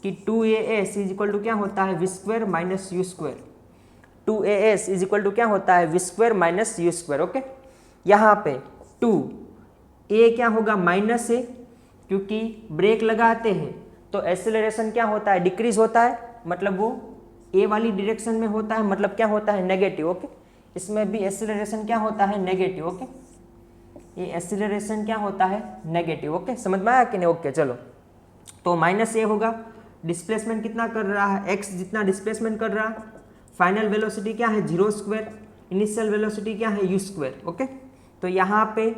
कि 2as इज इक्वल टू क्या होता है, v square minus u square. 2as is equal to क्या होता है, v square minus u square. Okay, यहाँ पे 2a क्या होगा, माइनस है, क्योंकि ब्रेक लगाते हैं तो एक्सेलरेशन क्या होता है, डिक्रीज होता है, मतलब वो ए वाली डायरेक्शन में होता है, मतलब क्या होता है, नेगेटिव। ओके, इसमें भी एक्सेलरेशन क्या होता है, नेगेटिव। ओके, ये एक्सेलरेशन क्या होता है, नेगेटिव। ओके, समझ में आया कि नहीं। ओके, चलो तो माइनस ए होगा, डिस्प्लेसमेंट कितना कर रहा है, एक्स जितना डिस्प्लेसमेंट कर रहा है, फाइनल वेलोसिटी क्या है, 0 स्क्वायर, इनिशियल वेलोसिटी क्या है, यू स्क्वायर। ओके, तो यहाँ पे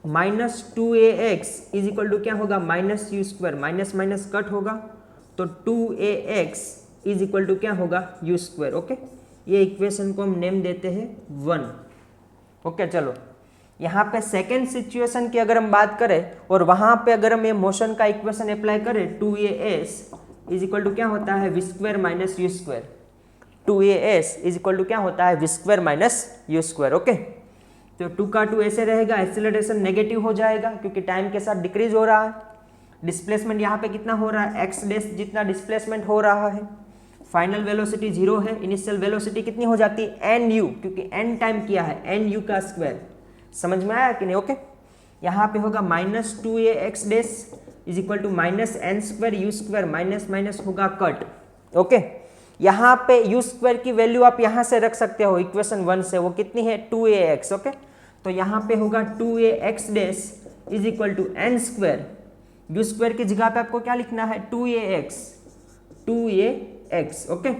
-2ax इज इक्वल टू क्या होगा, minus u square, minus minus cut होगा, तो 2ax इज इक्वल टू क्या होगा, यू स्क्वायर। ओके, ये इक्वेशन को हम नेम देते हैं 1। ओके, चलो यहाँ पे सेकेंड सिचुएशन की अगर हम बात करें और वहाँ पे अगर हम ये मोशन का इक्वेशन अप्लाई करें, 2as इज इक्वल टू क्या होता है, v square minus u square. 2as is equal to क्या होता है, v square minus u square. Okay, तो 2 का 2 ऐसे रहेगा, एक्सेलरेशन नेगेटिव हो जाएगा क्योंकि टाइम के साथ डिक्रीज हो रहा है। डिस्प्लेसमेंट यहाँ पे कितना हो रहा है, x डैश जितना डिस्प्लेसमेंट हो रहा है। फाइनल वेलोसिटी 0 है, इनिशियल वेलोसिटी कितनी हो जाती है, nu, क्योंकि n टाइम किया है, nu का स्क्वायर। समझ में आया कि नहीं। ओके, यहाँ पे होगा -2ax dash is equal to minus n square u square, minus minus होगा कट। ओके, यहाँ पे यू स्क्वायर की वैल्यू आप यहाँ से रख सकते हो इक्वेशन 1 से, वो कितनी है, 2ax। ओके, तो यहाँ पे होगा 2ax dash is equal to n square, u square की जगह पे आपको क्या लिखना है, 2ax। ओके,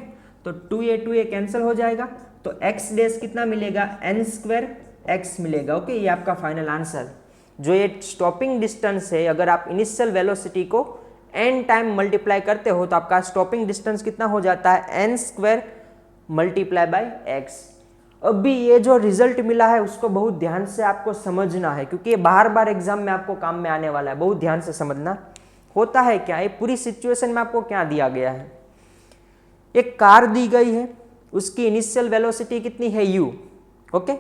तो 2a कैंसिल हो जाएगा, तो x डैश कितना मिलेगा, एन स्क्वायर x मिलेगा। ओके, ये आपका फाइनल आंसर। जो ये स्टॉपिंग डिस्टेंस है, अगर आप इनिशियल वेलोसिटी को n टाइम मल्टीप्लाई करते हो तो आपका स्टॉपिंग डिस्टेंस कितना हो जाता है, n square multiply by x. अभी ये जो रिजल्ट मिला है उसको बहुत ध्यान से आपको समझना है, क्योंकि ये बार बार एग्जाम में आपको काम में आने वाला है, बहुत ध्यान से समझना। होता है क्या, ये पूरी सिचुएशन में आपको क्या दिया गया है, एक कार दी गई है, उसकी इनिशियल वेलोसिटी कितनी है, u। ओके,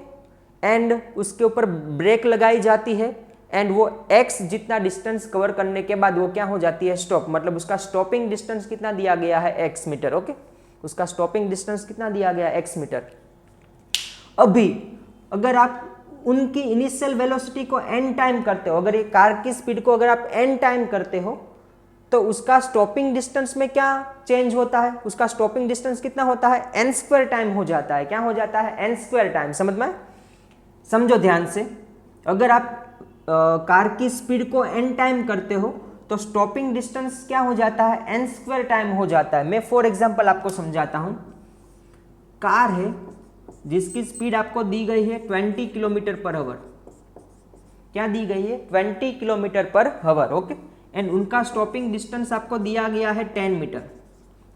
एंड उसके ऊपर ब्रेक लगाई जाती है, एंड वो x जितना डिस्टेंस कवर करने के बाद वो क्या हो जाती है, स्टॉप। मतलब उसका स्टॉपिंग डिस्टेंस कितना दिया गया है, x मीटर। ओके, उसका स्टॉपिंग डिस्टेंस कितना दिया गया है, x मीटर। अभी अगर आप उनकी इनिशियल वेलोसिटी को n टाइम करते हो, अगर ये कार की स्पीड को अगर आप n टाइम करते हो, तो उसका स्टॉपिंग डिस्टेंस में क्या चेंज होता है, उसका स्टॉपिंग डिस्टेंस कितना होता है, n स्क्वायर टाइम हो जाता है। क्या हो जाता है, n स्क्वायर टाइम। समझ में, समझो ध्यान से, अगर आप कार की स्पीड को n टाइम करते हो तो स्टॉपिंग डिस्टेंस क्या हो जाता है, n स्क्वायर टाइम हो जाता है। मैं फॉर एग्जांपल आपको समझाता हूं, कार है जिसकी स्पीड आपको दी गई है 20 किलोमीटर पर आवर। क्या दी गई है, 20 kilometre per hour. Okay, and उनका स्टॉपिंग डिस्टेंस आपको दिया गया है 10 मीटर।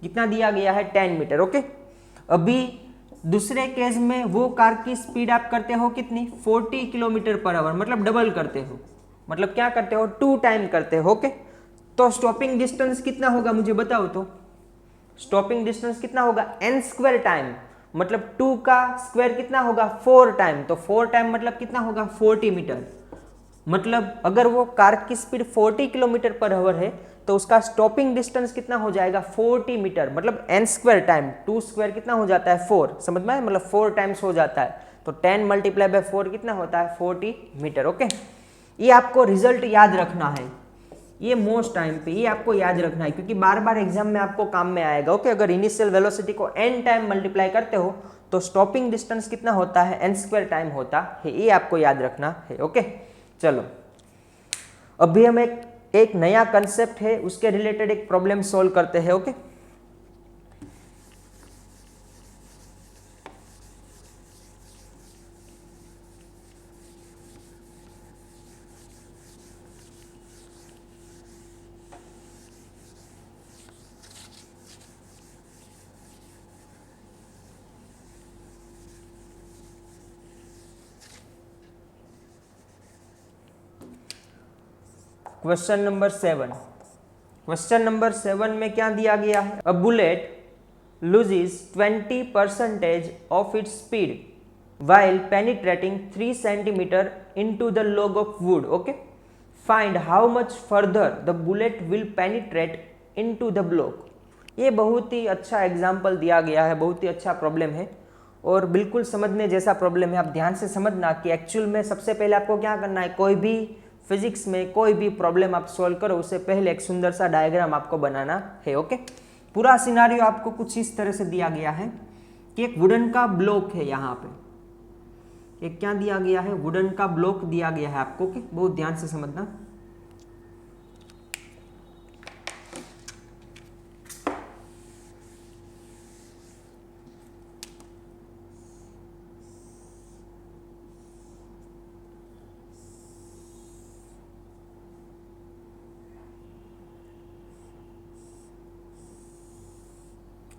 कितना दिया गया है, 10 मीटर। ओके, अभी दूसरे केस में वो कार की स्पीड आप करते हो कितनी, 40 किलोमीटर पर आवर, मतलब डबल करते हो, मतलब क्या करते हो, 2 टाइम करते हो। ओके, तो स्टॉपिंग डिस्टेंस कितना होगा मुझे बताओ तो, स्टॉपिंग डिस्टेंस कितना होगा, n स्क्वायर टाइम, मतलब 2 का स्क्वायर कितना होगा, 4 टाइम, तो 4 टाइम मतलब कितना होगा, 40 मीटर। मतलब अगर वो कार की स्पीड 40 किलोमीटर पर आवर है तो उसका स्टॉपिंग डिस्टेंस कितना हो जाएगा, 40 मीटर, मतलब n स्क्वायर टाइम 2 स्क्वायर कितना हो जाता है, 4। समझ में, मतलब 4 टाइम्स हो जाता है, तो 10 मल्टीप्लाई बाय 4 कितना होता है, 40 मीटर। ओके, ये आपको रिजल्ट याद रखना है, ये मोस्ट टाइम पे ये आपको याद रखना है, क्योंकि बार बार एग्जाम में आपको काम में आएगा। ओके, अगर इनिशियल वेलोसिटी को n टाइम मल्टीप्लाई करते हो तो स्टॉपिंग डिस्टेंस कितना होता है, n स्क्वायर टाइम होता है, ये आपको याद रखना है। ओके, चलो अभी हम एक नया कंसेप्ट है उसके रिलेटेड एक प्रॉब्लम सॉल्व करते हैं। Okay, question number 7। Question number 7 में क्या दिया गया है? A bullet loses 20% of its speed while penetrating 3 centimeter into the log of wood. Okay, find how much further the bullet will penetrate into the block. ये बहुत ही अच्छा एग्जाम्पल दिया गया है, बहुत ही अच्छा प्रॉब्लम है और बिल्कुल समझने जैसा प्रॉब्लम है। आप ध्यान से समझना कि एक्चुअल में सबसे पहले आपको क्या करना है, कोई भी फिजिक्स में कोई भी प्रॉब्लम आप सॉल्व करो उससे पहले एक सुंदर सा डायग्राम आपको बनाना है। ओके, पूरा सिनारियो आपको कुछ इस तरह से दिया गया है कि एक वुडन का ब्लॉक है, यहाँ पे एक क्या दिया गया है, वुडन का ब्लॉक दिया गया है आपको। ओके, बहुत ध्यान से समझना।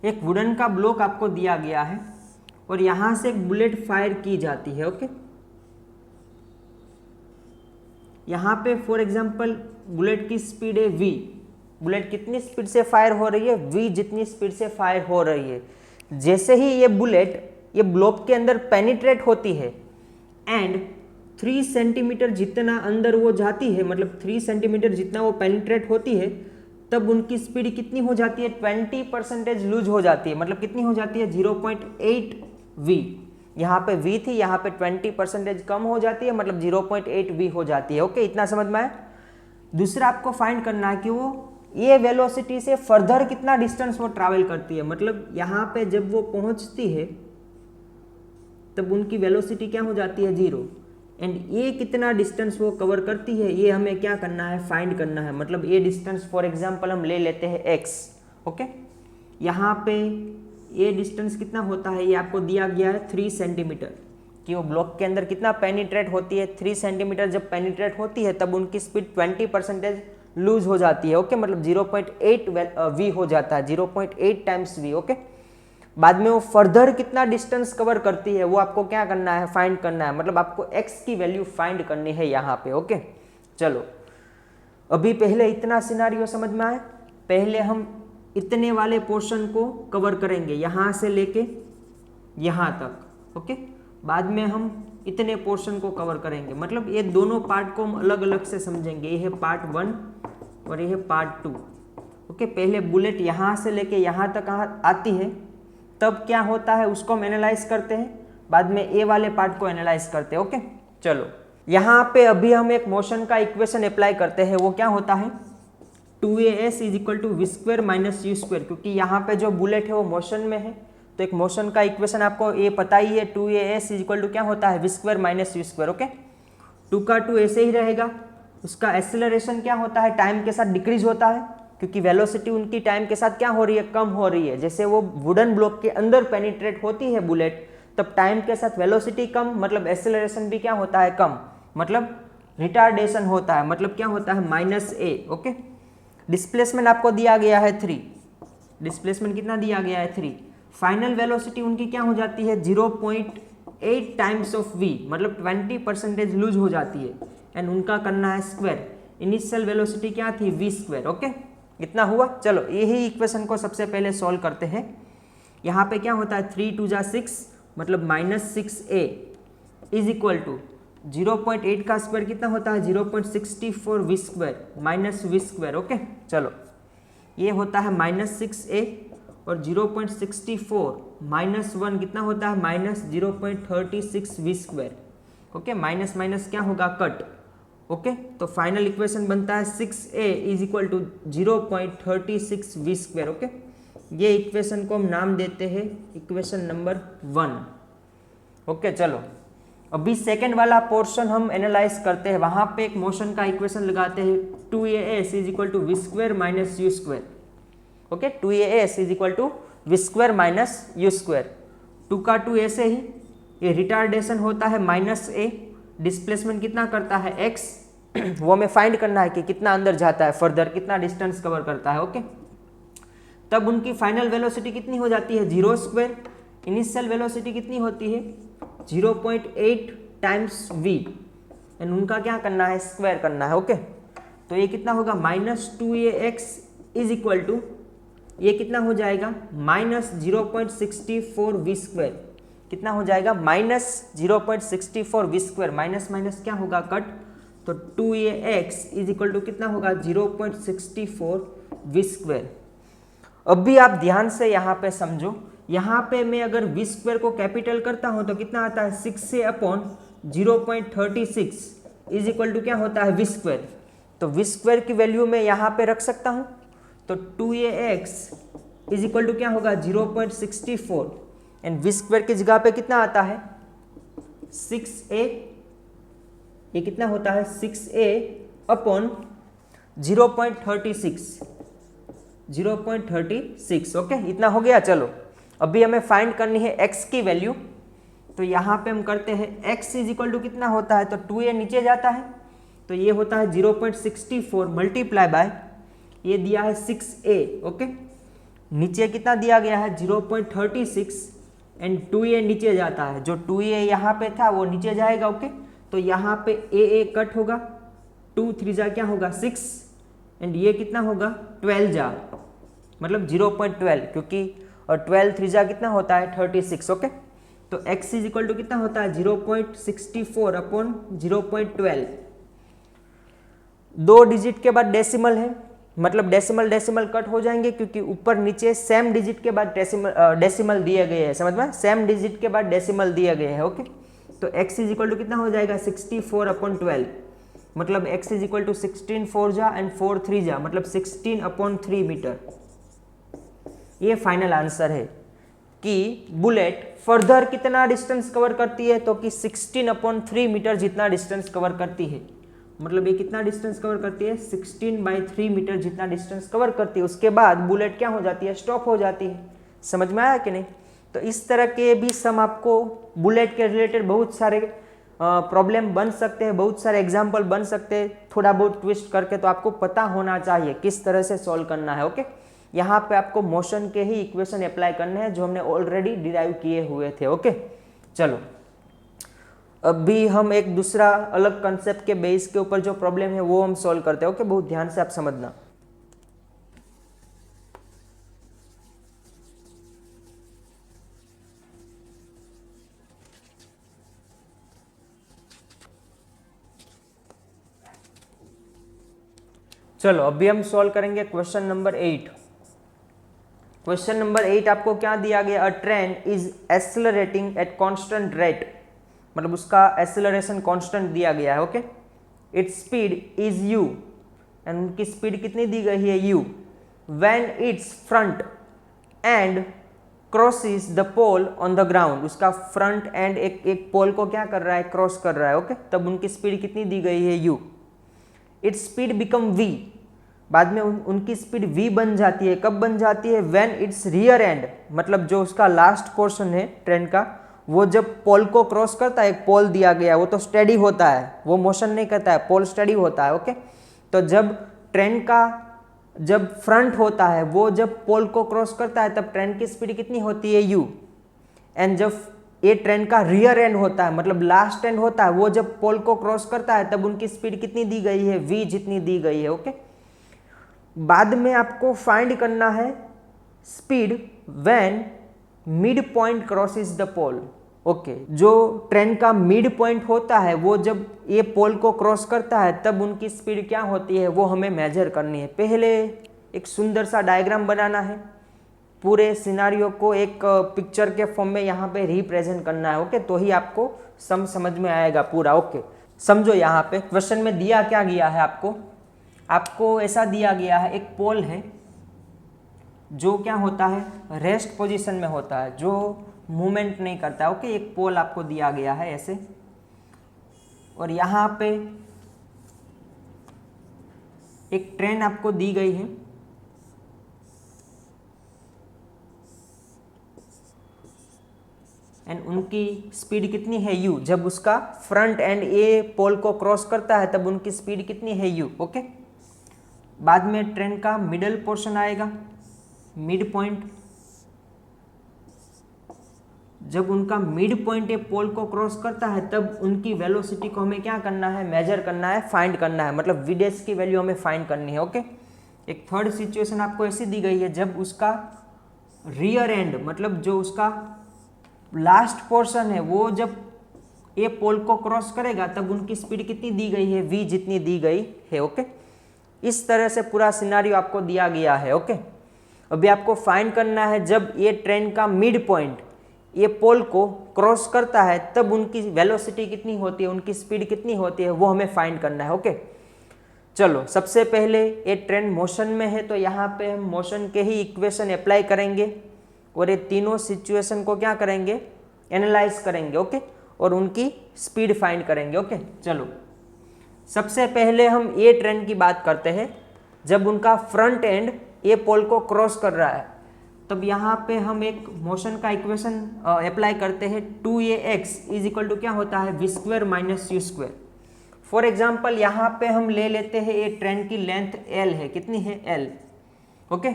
एक वुडन का ब्लॉक आपको दिया गया है और यहां से एक बुलेट फायर की जाती है। ओके, यहां पे फॉर एग्जांपल बुलेट की स्पीड है v। बुलेट कितनी स्पीड से फायर हो रही है? v जितनी स्पीड से फायर हो रही है। जैसे ही ये बुलेट ये ब्लॉक के अंदर पेनिट्रेट होती है एंड 3 सेंटीमीटर जितना अंदर वो जाती है, मतलब 3 सेंटीमीटर जितना वो पेनिट्रेट होती है, तब उनकी स्पीड कितनी हो जाती है? 20% लूज हो जाती है। मतलब कितनी हो जाती है? 0.8 v। यहाँ पे v थी, यहाँ पे 20% कम हो जाती है, मतलब 0.8 v हो जाती है। ओके, इतना समझ में आया। दूसरा आपको फाइंड करना है कि वो ये वेलोसिटी से फर्दर कितना डिस्टेंस वो ट्रैवल करती है। मतलब यहाँ पे जब वो पहुँचती है तब उनकी वेलोसिटी क्या हो जाती है? 0। एंड ये कितना डिस्टेंस वो कवर करती है, ये हमें क्या करना है? फाइंड करना है। मतलब ये डिस्टेंस फॉर एग्जांपल हम ले लेते हैं x। ओके, यहाँ पे ये डिस्टेंस कितना होता है? ये आपको दिया गया है 3 सेंटीमीटर कि वो ब्लॉक के अंदर कितना पेनिट्रेट होती है? 3 सेंटीमीटर जब पेनिट्रेट होती है तब उनकी स्पीड 20% लूज हो जाती है। ओके, मतलब 0.8 v हो जाता है, 0.8 टाइम्स v। ओके, बाद में वो फर्दर कितना डिस्टेंस कवर करती है वो आपको क्या करना है? फाइंड करना है। मतलब आपको x की वैल्यू फाइंड करनी है यहाँ पे। ओके, चलो अभी पहले इतना सिनारियो समझ में आए। पहले हम इतने वाले पोर्शन को कवर करेंगे, यहाँ से लेके यहाँ तक। ओके, बाद में हम इतने पोर्शन को कवर करेंगे। मतलब ये दोनों पार्ट को हम अलग अलग से समझेंगे। ये है पार्ट 1 और ये है पार्ट 2। ओके, पहले बुलेट यहाँ से लेके यहाँ तक आती है, तब क्या होता है उसको हम एनालाइज करते हैं, बाद में ए वाले पार्ट को एनालाइज करते हैं। ओके, चलो यहाँ पे अभी हम एक मोशन का इक्वेशन अप्लाई करते हैं। वो क्या होता है? 2as = v² - u²। क्योंकि यहाँ पे जो बुलेट है वो मोशन में है, तो एक मोशन का इक्वेशन आपको ये पता ही है, 2as = क्या होता है? v² - u²। ओके, 2 का 2 ऐसे ही रहेगा। उसका एक्सेलरेशन क्या होता है? टाइम के साथ डिक्रीज होता है, क्योंकि वेलोसिटी उनकी टाइम के साथ क्या हो रही है? कम हो रही है। जैसे वो वुडन ब्लॉक के अंदर पेनिट्रेट होती है बुलेट, तब टाइम के साथ वेलोसिटी कम, मतलब एक्सेलरेशन भी क्या होता है? कम, मतलब रिटार्डेशन होता है। मतलब क्या होता है? -a। ओके, डिस्प्लेसमेंट आपको दिया गया है 3। डिस्प्लेसमेंट कितना दिया गया है? 3। फाइनल वेलोसिटी उनकी क्या हो जाती है? 0.8 टाइम्स ऑफ v, मतलब 20% लूज हो जाती है। एंड उनका करना है स्क्वायर। इनिशियल वेलोसिटी क्या थी? v²। ओके, इतना हुआ। चलो यही इक्वेशन को सबसे पहले सॉल्व करते हैं। यहाँ पे क्या होता है? 3 × 2 = 6, मतलब -6a = 0.8 का स्क्वायर कितना होता है? 0.64 v² - v²। ओके, चलो ये होता है -6a और 0.64 -1 कितना होता है? -0.36 v²। ओके, माइनस माइनस क्या होगा? कट। ओके, तो फाइनल इक्वेशन बनता है 6a = 0.36 v²। ओके, ये इक्वेशन को हम नाम देते हैं इक्वेशन नंबर 1। ओके, चलो अभी सेकेंड वाला पोर्शन हम एनालाइज करते हैं, वहां पे एक मोशन का इक्वेशन लगाते हैं 2as is equal to v square minus u square. Okay, 2as is equal to v square minus u square. 2 का 2 ऐसे ही, ये रिटार्डेशन होता है माइनस ए, डिस्प्लेसमेंट कितना करता है x, वो हमें फाइंड करना है कि कितना अंदर जाता है, फर्दर कितना डिस्टेंस कवर करता है। ओके, तब उनकी फाइनल वेलोसिटी कितनी हो जाती है 0 स्क्वायर, इनिशियल वेलोसिटी कितनी होती है 0.8 टाइम्स v, एंड उनका क्या करना है स्क्वायर करना है। ओके, तो ये कितना होगा -2ax इज इक्वल टू, ये कितना हो जाएगा -0.64 वी स्क्वायर, कितना हो जाएगा -0.64 वी स्क्वायर, माइनस माइनस क्या होगा कट, तो 2ax इज इक्वल टू कितना होगा 0.64 वी स्क्वायर। अभी आप ध्यान से यहाँ पे समझो, यहाँ पे मैं अगर वी स्क्वायर को कैपिटल करता हूँ तो कितना आता है 6a upon 0.36 is equal to क्या होता है वी स्क्वायर। तो वी स्क्वायर की वैल्यू मैं यहाँ पे रख सकता हूँ, तो 2ax इज इक्वल टू क्या होगा 0.64, एंड वी स्क्वायर की जगह पे कितना आता है 6a, ये कितना होता है 6a अपॉन 0.36। ओके, इतना हो गया। चलो अभी हमें फाइंड करनी है x की वैल्यू, तो यहाँ पे हम करते हैं x इज इक्वल टू कितना होता है, तो 2a नीचे जाता है तो ये होता है 0.64 मल्टीप्लाई बाय ये दिया है 6a। ओके, नीचे कितना दिया गया है 0.36 एंड 2a नीचे जाता है, जो 2a यहाँ पे था वो नीचे जाएगा। ओके, तो यहाँ पे a कट होगा, 2 3 जा क्या होगा 6, एंड ये कितना होगा 12 जा, मतलब 0.12, क्योंकि और 12 3 जा कितना होता है 36। ओके, तो x इज इक्वल टू कितना होता है 0.64 अपॉन 0.12, 2 डिजिट के बाद डेसिमल है, मतलब डेसिमल डेसिमल कट हो जाएंगे, क्योंकि ऊपर नीचे सेम डिजिट के बाद डेसिमल दिए गए हैं, समझ में, सेम डिजिट के बाद डेसिमल दिए गए हैं। ओके, तो x इज इक्वल टू कितना हो जाएगा 64 अपॉन 12, मतलब x इज इक्वल टू 16 4 जा एंड 4 3 जा, मतलब 16 अपॉन 3 मीटर। ये फाइनल आंसर है कि बुलेट फर्दर कितना डिस्टेंस कवर करती है, तो कि 16 अपॉन 3 मीटर जितना डिस्टेंस कवर करती है, मतलब ये कितना डिस्टेंस कवर करती है 16/3 मीटर जितना डिस्टेंस कवर करती है। उसके बाद बुलेट क्या हो जाती है स्टॉप हो जाती है। समझ में आया कि नहीं? तो इस तरह के भी सम आपको बुलेट के रिलेटेड बहुत सारे प्रॉब्लम बन सकते हैं, बहुत सारे एग्जाम्पल बन सकते हैं, थोड़ा बहुत ट्विस्ट करके, तो आपको पता होना चाहिए किस तरह से सॉल्व करना है। ओके, यहाँ पे आपको मोशन के ही इक्वेशन अप्लाई करने हैं जो हमने ऑलरेडी डिराइव किए हुए थे। ओके, चलो अभी हम एक दूसरा अलग कंसेप्ट के बेस के ऊपर जो प्रॉब्लम है वो हम सॉल्व करते हैं। ओके, बहुत ध्यान से आप समझना। चलो अभी हम सॉल्व करेंगे क्वेश्चन नंबर 8। क्वेश्चन नंबर 8 आपको क्या दिया गया, a train is accelerating at constant rate, मतलब उसका एक्सेलरेशन कांस्टेंट दिया गया है। Okay, its speed is u, and उनकी स्पीड कितनी दी गई है u, when its front end crosses the pole on the ground, उसका फ्रंट एंड एक पोल को क्या कर रहा है क्रॉस कर रहा है। ओके, तब उनकी स्पीड कितनी दी गई है u, its speed become v, बाद में उनकी स्पीड v बन जाती है। कब बन जाती है, व्हेन इट्स रियर एंड, मतलब जो उसका लास्ट पोर्शन है ट्रेन का, वो जब पोल को क्रॉस करता है, एक पोल दिया गया है वो तो स्टेडी होता है, वो मोशन नहीं करता है, पोल स्टेडी होता है। ओके, तो जब ट्रेन का जब फ्रंट होता है वो जब पोल को क्रॉस करता है तब ट्रेन की स्पीड कितनी होती है u, एंड जब ये ट्रेन का रियर एंड होता है, मतलब लास्ट एंड होता है, वो जब पोल को क्रॉस करता है तब उनकी स्पीड कितनी दी गई है v जितनी दी गई है। ओके, बाद में आपको फाइंड करना है speed when mid point crosses the pole. Okay, जो ट्रेन का मिड पॉइंट होता है वो जब ये पोल को क्रॉस करता है तब उनकी स्पीड क्या होती है वो हमें मेजर करनी है। पहले एक सुंदर सा डायग्राम बनाना है, पूरे सिनारियो को एक पिक्चर के फॉर्म में यहाँ पे रिप्रेजेंट करना है। ओके, तो ही आपको समझ में आएगा पूरा। ओके, समझो यहाँ पे क्वेश्चन में दिया क्या गया है आपको ऐसा दिया गया है, एक पोल है जो क्या होता है रेस्ट पोजीशन में होता है, जो मूवमेंट नहीं करता है। ओके, एक पोल आपको दिया गया है ऐसे, और यहाँ पे एक ट्रेन आपको दी गई है, एंड उनकी स्पीड कितनी है u। जब उसका फ्रंट एंड ए पोल को क्रॉस करता है तब उनकी स्पीड कितनी है u। ओके, बाद में ट्रेन का मिडल पोर्शन आएगा, मिड पॉइंट। जब उनका मिड पॉइंट ए पोल को क्रॉस करता है तब उनकी वेलोसिटी को हमें क्या करना है, मेजर करना है, फाइंड करना है, मतलब v डैश की वैल्यू हमें फाइंड करनी है। ओके, एक थर्ड सिचुएशन आपको ऐसी दी गई है, जब उसका रियर एंड मतलब जो उसका लास्ट पोर्शन है वो जब ए पोल को क्रॉस करेगा तब उनकी स्पीड कितनी दी गई है, v जितनी दी गई है। ओके, इस तरह से पूरा सिनारियो आपको दिया गया है। ओके, अभी आपको फाइंड करना है जब ये ट्रेन का मिड पॉइंट ये पोल को क्रॉस करता है तब उनकी वेलोसिटी कितनी होती है, उनकी स्पीड कितनी होती है, वो हमें फाइंड करना है। ओके, चलो सबसे पहले ये ट्रेन मोशन में है तो यहाँ पे हम मोशन के ही इक्वेशन अप्लाई करेंगे और ये तीनों सिचुएशन को क्या करेंगे, एनालाइज करेंगे। ओके, और उनकी स्पीड फाइंड करेंगे। ओके, चलो सबसे पहले हम ये ट्रेन की बात करते हैं, जब उनका फ्रंट एंड ये पोल को क्रॉस कर रहा है तब यहाँ पे हम एक मोशन का इक्वेशन अप्लाई करते हैं, 2ax इज इक्वल टू क्या होता है, v square minus u square. For example यहाँ पे हम ले लेते हैं ये ट्रेन की लेंथ l है, कितनी है l। ओके,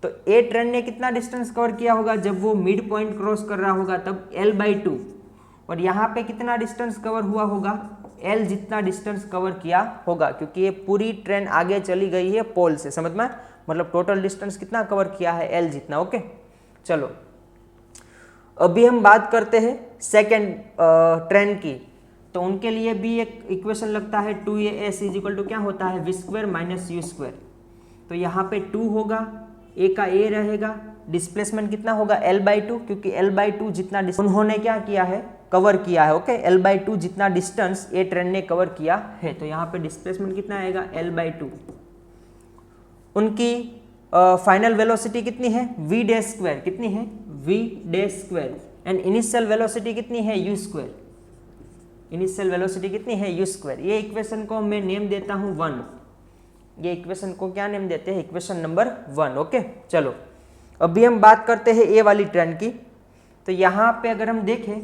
तो ए ट्रेन ने कितना डिस्टेंस कवर किया होगा, जब वो मिड पॉइंट क्रॉस कर रहा होगा तब l/2, और यहाँ पे कितना डिस्टेंस कवर हुआ होगा, l जितना डिस्टेंस कवर किया होगा, क्योंकि ये पूरी ट्रेन आगे चली गई है पोल से, समझ में, मतलब टोटल डिस्टेंस कितना कवर किया है, l जितना। ओके, चलो अभी हम बात करते हैं सेकेंड ट्रेन की, तो उनके लिए भी एक इक्वेशन लगता है, 2as इज इक्वल टू क्या होता है, v square minus u square. तो यहाँ पे 2 होगा, a का a रहेगा, डिस्प्लेसमेंट कितना होगा, l/2, क्योंकि l/2 जितना उन्होंने क्या किया है, कवर किया है। ओके, l/2 जितना डिस्टेंस ये ट्रेन ने कवर किया है, तो यहाँ पे डिस्प्लेसमेंट कितना आएगा, l/2। उनकी फाइनल वेलोसिटी कितनी है, v डैश स्क्वायर, कितनी है, v dash square, and initial velocity कितनी है, u स्क्वायर। इनिशियल वेलोसिटी कितनी है, u स्क्वायर। ये इक्वेशन को मैं नेम देता हूँ 1, ये इक्वेशन को क्या नेम देते हैं, इक्वेशन नंबर 1। ओके, चलो अभी हम बात करते हैं ए वाली ट्रेन की, तो यहाँ पे अगर हम देखें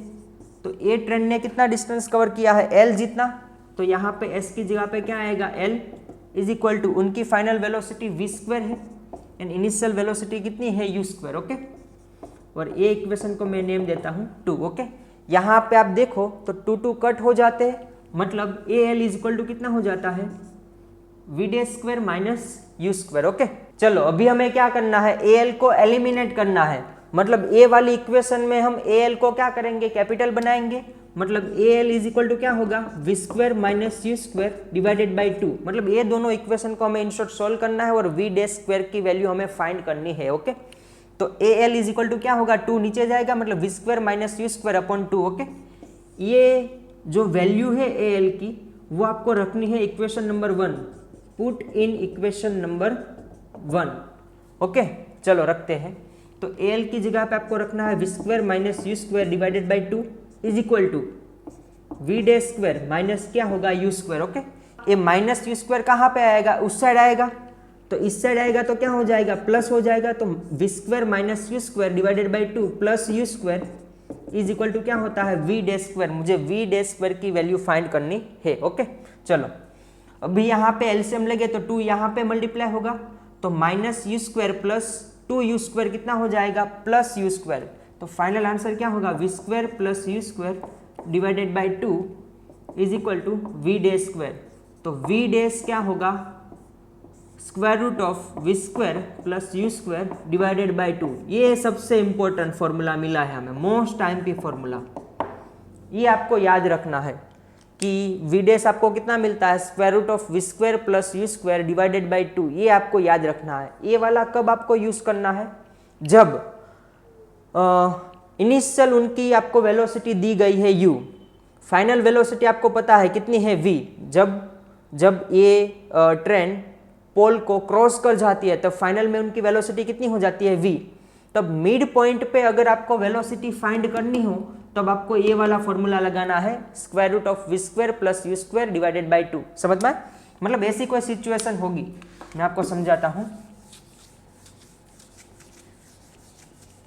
तो ए ट्रेन ने कितना डिस्टेंस कवर किया है, l जितना, तो यहाँ पे s की जगह पे क्या आएगा, l इज इक्वल टू उनकी फाइनल वेलोसिटी v स्क्वायर है एंड इनिशियल वेलोसिटी कितनी है, u स्क्वायर। ओके, और ये इक्वेशन को मैं नेम देता हूँ 2। ओके, यहाँ पे आप देखो तो 2 कट हो जाते हैं, मतलब al इज इक्वल टू कितना हो जाता है, v dash square minus u square. Okay, चलो अभी हमें क्या करना है, al को एलिमिनेट करना है, मतलब a वाली इक्वेशन में हम al को क्या करेंगे, कैपिटल बनाएंगे, मतलब al इज इक्वल टू क्या होगा, v square minus u square divided by 2, मतलब ये दोनों इक्वेशन को हमें इन शॉर्ट सोल्व करना है और v डैश स्क्वायर की वैल्यू हमें फाइंड करनी है। ओके, तो al इज इक्वल टू क्या होगा, 2 नीचे जाएगा, मतलब v square minus u square upon 2। Okay, ये जो वैल्यू है al की वो आपको रखनी है equation number 1, put in equation number 1। Okay, चलो रखते हैं, तो al की जगह पे आपको रखना है v square minus u square divided by 2 is equal to v dash square minus क्या होगा, u स्क्वायर। ओके, ये माइनस u स्क्वायर कहाँ पे आएगा, उस साइड आएगा, तो इस साइड आएगा तो क्या हो जाएगा, प्लस हो जाएगा, तो v square minus u square divided by 2 plus u square is equal to क्या होता है, v डैश स्क्वायर। मुझे v डैश स्क्वायर की वैल्यू फाइंड करनी है। ओके, चलो अभी यहाँ पे एलसीएम लगे तो 2 यहाँ पे मल्टीप्लाई होगा, तो minus u square plus 2u square कितना हो जाएगा, प्लस u स्क्वायर। तो फाइनल आंसर क्या होगा, v square plus u square divided by 2 is equal to v dash square. तो v डैश क्या होगा, square root of v square plus u square divided by 2। ये सबसे इंपॉर्टेंट फॉर्मूला मिला है हमें, मोस्ट टाइम पे फॉर्मूला, ये आपको याद रखना है कि v डैश आपको कितना मिलता है, square root of v square plus u square divided by 2। ये आपको याद रखना है। ये वाला कब आपको यूज करना है, जब इनिशियल उनकी आपको वेलोसिटी दी गई है u, फाइनल वेलोसिटी आपको पता है कितनी है v। जब ये ट्रेन पोल को क्रॉस कर जाती है तब फाइनल में उनकी वेलोसिटी कितनी हो जाती है v। तब मिड पॉइंट पे अगर आपको वेलोसिटी फाइंड करनी हो तब आपको ये वाला फॉर्मूला लगाना है, square root of v square plus u square divided by 2। समझ में? मतलब ऐसी कोई सिचुएशन होगी, मैं आपको समझाता हूं।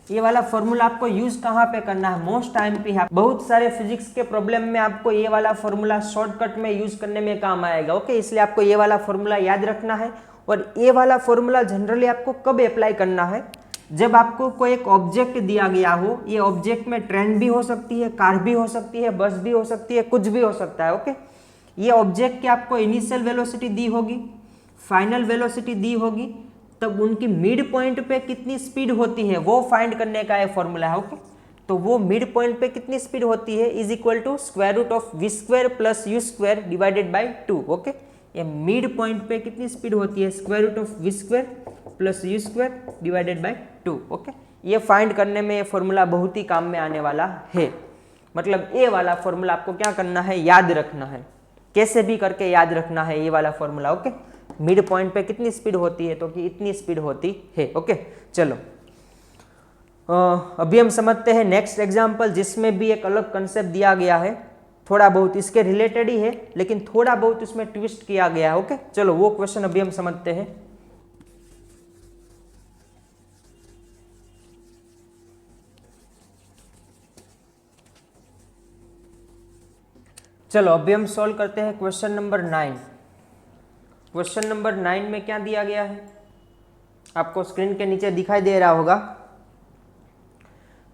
ये वाला फॉर्मूला आपको यूज कहाँ पे करना है? मोस्ट टाइम पे है। बहुत सारे फिजिक्स के प्रॉब्लम में आपको ये वाला फॉर्मूला शॉर्टकट में यूज करने में काम आएगा। ओके, इसलिए आपको ये वाला फॉर्मूला याद रखना है। और ये वाला फॉर्मूला जनरली आपको कब अप्लाई करना है? जब आपको कोई एक ऑब्जेक्ट दिया गया हो। ये ऑब्जेक्ट में ट्रेन भी हो सकती है, कार भी हो सकती है, बस भी हो सकती है, कुछ भी हो सकता है। ओके, ये ऑब्जेक्ट की आपको इनिशियल वेलोसिटी दी होगी, फाइनल वेलोसिटी दी होगी, तब उनकी मिड पॉइंट पे कितनी स्पीड होती है वो फाइंड करने का ये फॉर्मूला है। ओके, तो वो मिड पॉइंट पे कितनी स्पीड होती है is equal to square root of v square plus u square divided by 2। Okay, ये मिड पॉइंट पे कितनी स्पीड होती है? Square root of v square plus u square divided by 2। Okay, ये फाइंड करने में ये फॉर्मूला बहुत ही काम में आने वाला है। मतलब ये वाला फॉर्मूला आपको क्या करना है? याद रखना है, कैसे भी करके याद रखना है ये वाला फॉर्मूला। ओके, मिड पॉइंट पे कितनी स्पीड होती है? तो कि इतनी स्पीड होती है। ओके, चलो अभी हम समझते हैं नेक्स्ट एग्जांपल, जिसमें भी एक अलग कंसेप्ट दिया गया है, थोड़ा बहुत इसके रिलेटेड ही है, लेकिन थोड़ा बहुत इसमें ट्विस्ट किया गया है। ओके, चलो वो क्वेश्चन अभी हम समझते हैं। चलो अभी हम सॉल्व करते हैं क्वेश्चन नंबर 9। क्वेश्चन नंबर 9 में क्या दिया गया है? आपको स्क्रीन के नीचे दिखाई दे रहा होगा।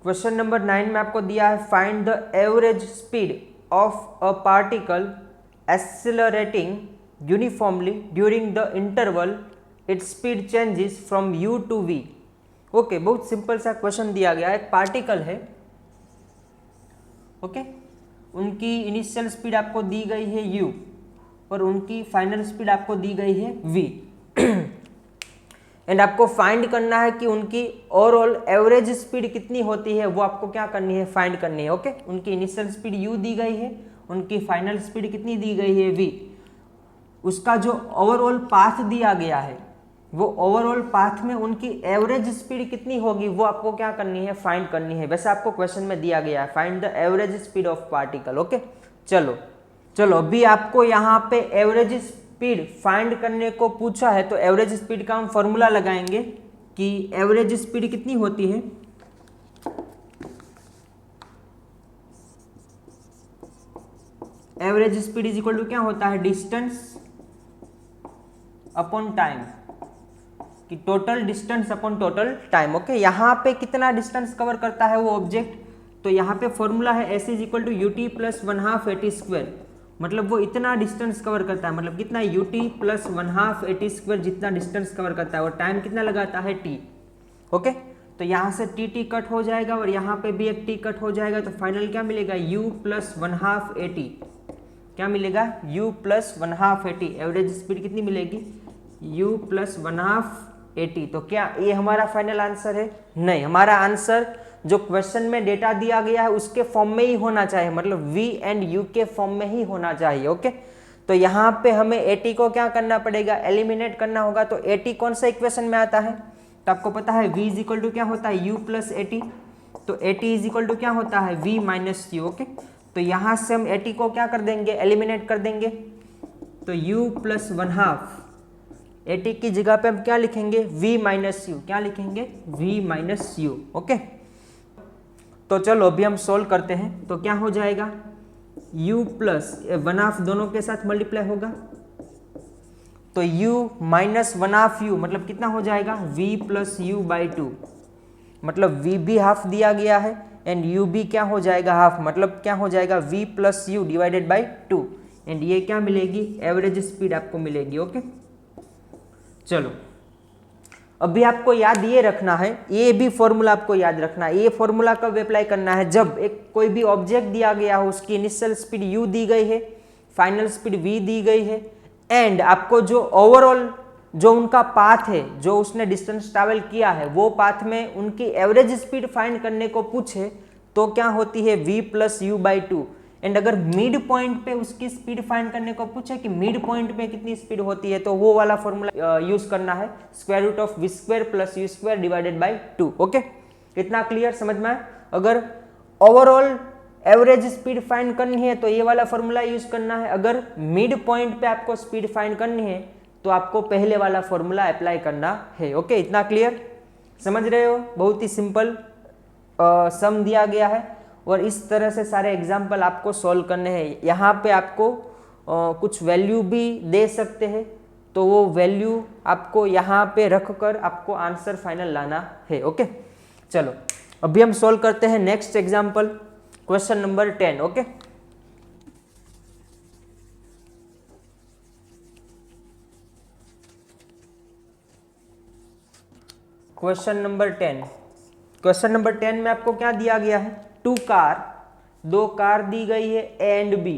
क्वेश्चन नंबर 9 में आपको दिया है find the average speed of a particle accelerating uniformly during the interval its speed changes from u to v। Okay, बहुत सिंपल सा क्वेश्चन दिया गया है। एक पार्टिकल है, ओके, उनकी इनिशियल स्पीड आपको दी गई है u और उनकी फाइनल स्पीड आपको दी गई है v। एंड आपको फाइंड करना है कि उनकी ओवरऑल एवरेज स्पीड कितनी होती है, वो आपको क्या करनी है? फाइंड करनी है। ओके, उनकी इनिशियल स्पीड u दी गई है, उनकी फाइनल स्पीड कितनी दी गई है? v। उसका जो ओवरऑल पाथ दिया गया है, वो ओवरऑल पाथ में उनकी एवरेज स्पीड कितनी होगी वो आपको क्या करनी है? फाइंड करनी है। वैसे आपको क्वेश्चन में दिया गया है find the average speed of particle. Okay, चलो अभी आपको यहाँ पे एवरेज स्पीड फाइंड करने को पूछा है, तो एवरेज स्पीड का हम फॉर्मूला लगाएंगे कि एवरेज स्पीड कितनी होती है? Average speed is equal to क्या होता है? डिस्टेंस अपॉन टाइम, कि total distance upon total time. Okay, यहाँ पे कितना डिस्टेंस कवर करता है वो ऑब्जेक्ट? तो यहाँ पे फॉर्मूला है s is equal to u t plus 1/2 a t square. मतलब वो इतना डिस्टेंस कवर करता है, मतलब कितना? U t plus 1/2 a t square जितना डिस्टेंस कवर करता है। और टाइम कितना लगाता है? टी। ओके, तो यहाँ से टी कट हो जाएगा और यहाँ पे भी एक टी कट हो जाएगा, तो फाइनल क्या मिलेगा? u plus 1/2 eighty. क्या मिलेगा? u plus 1/2 eighty. Average speed कितनी मिलेगी? u plus 1/2 eighty. तो क्या ये हमारा फाइनल आंसर है? नहीं, हमारा आंसर जो क्वेश्चन में डेटा दिया गया है उसके फॉर्म में ही होना चाहिए, मतलब v एंड u के फॉर्म में ही होना चाहिए। ओके, तो यहाँ पे हमें एटी को क्या करना पड़ेगा? एलिमिनेट करना होगा। तो एटी कौन सा इक्वेशन में आता है? तो आपको पता है v इज इक्वल टू क्या होता है? u plus eighty. तो एटी इज इक्वल टू क्या होता है? v minus you. ओके, तो यहाँ से हम एटी को क्या कर देंगे? एलिमिनेट कर देंगे। तो u प्लस 1/2 एटी की जगह पे हम क्या लिखेंगे? v minus you. क्या लिखेंगे? v minus you. ओके, तो चलो अभी हम सोल्व करते हैं। तो क्या हो जाएगा? u प्लस 1/2 दोनों के साथ मल्टीप्लाई होगा, तो u माइनस 1/2 u मतलब कितना हो जाएगा? v plus you by 2। मतलब v भी हाफ दिया गया है एंड u भी क्या हो जाएगा? हाफ। मतलब क्या हो जाएगा? v plus you divided by 2। And ये क्या मिलेगी? एवरेज स्पीड आपको मिलेगी। ओके, चलो अभी आपको याद ये रखना है, ये भी फॉर्मूला आपको याद रखना है। ये फॉर्मूला कब अप्लाई करना है? जब एक कोई भी ऑब्जेक्ट दिया गया हो, उसकी इनिशियल स्पीड u दी गई है, फाइनल स्पीड v दी गई है, एंड आपको जो ओवरऑल जो उनका पाथ है, जो उसने डिस्टेंस ट्रैवल किया है, वो पाथ में उनकी एवरेज स्पीड फाइंड करने को पूछे, तो क्या होती है? v plus you by 2। And अगर मिड पॉइंट पे उसकी स्पीड फाइंड करने को पूछे कि मिड पॉइंट पे कितनी स्पीड होती है, तो वो वाला फॉर्मूला यूज करना है, square root of v square plus u square divided by 2। Okay, इतना क्लियर समझ में? अगर ओवरऑल एवरेज स्पीड फाइंड करनी है तो ये वाला फॉर्मूला यूज करना है, अगर मिड पॉइंट पे आपको स्पीड फाइंड करनी है तो आपको पहले वाला फॉर्मूला अप्लाई करना है। ओके, इतना क्लियर, समझ रहे हो? बहुत ही सिंपल सम दिया गया है और इस तरह से सारे एग्जाम्पल आपको सॉल्व करने हैं। यहाँ पे आपको कुछ वैल्यू भी दे सकते हैं, तो वो वैल्यू आपको यहाँ पे रख कर आपको आंसर फाइनल लाना है। ओके, चलो अभी हम सॉल्व करते हैं next example, question number 10। Okay, question number 10। Question number 10 में आपको क्या दिया गया है? टू कार, दो कार दी गई है A and B,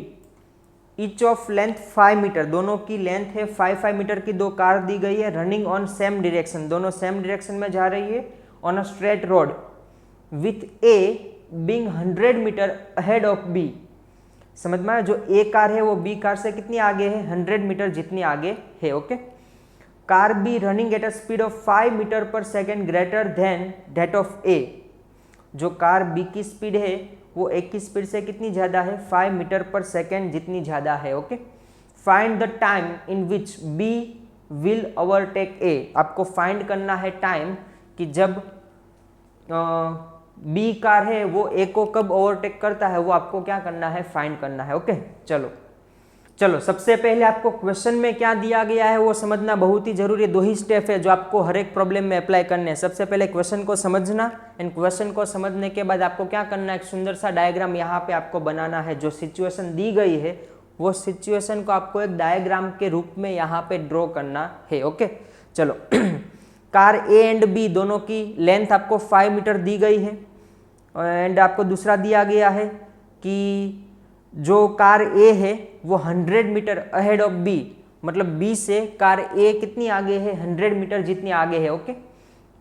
each of length 5 metre, दोनों की लेंथ है 5 मीटर की दो कार दी गई है, रनिंग ऑन सेम डायरेक्शन, दोनों सेम डायरेक्शन में जा रही है, on a straight road with A being 100 metre ahead of B. समझ में आया? जो ए कार है वो बी कार से कितनी आगे है? 100 मीटर जितनी आगे है। Okay, car B running at a speed of 5 metre per second greater than that of A, जो कार बी की स्पीड है वो ए की स्पीड से कितनी ज़्यादा है? 5 मीटर पर सेकेंड जितनी ज़्यादा है। Okay, find the time in which B will overtake A, आपको फाइंड करना है टाइम कि जब बी कार है वो ए को कब ओवरटेक करता है, वो आपको क्या करना है? फाइंड करना है। ओके, चलो सबसे पहले आपको क्वेश्चन में क्या दिया गया है वो समझना बहुत ही जरूरी है। 2 ही स्टेप है जो आपको हर एक प्रॉब्लम में अप्लाई करने हैं। सबसे पहले क्वेश्चन को समझना, एंड क्वेश्चन को समझने के बाद आपको क्या करना है? एक सुंदर सा डायग्राम यहाँ पे आपको बनाना है। जो सिचुएशन दी गई है वो सिचुएशन को आपको एक डायग्राम के रूप में यहाँ पे ड्रॉ करना है। ओके, चलो कार ए एंड बी दोनों की लेंथ आपको 5 मीटर दी गई है, एंड आपको दूसरा दिया गया है कि जो कार ए है वो 100 मीटर अहेड ऑफ बी, मतलब बी से कार ए कितनी आगे है? 100 मीटर जितनी आगे है। ओके,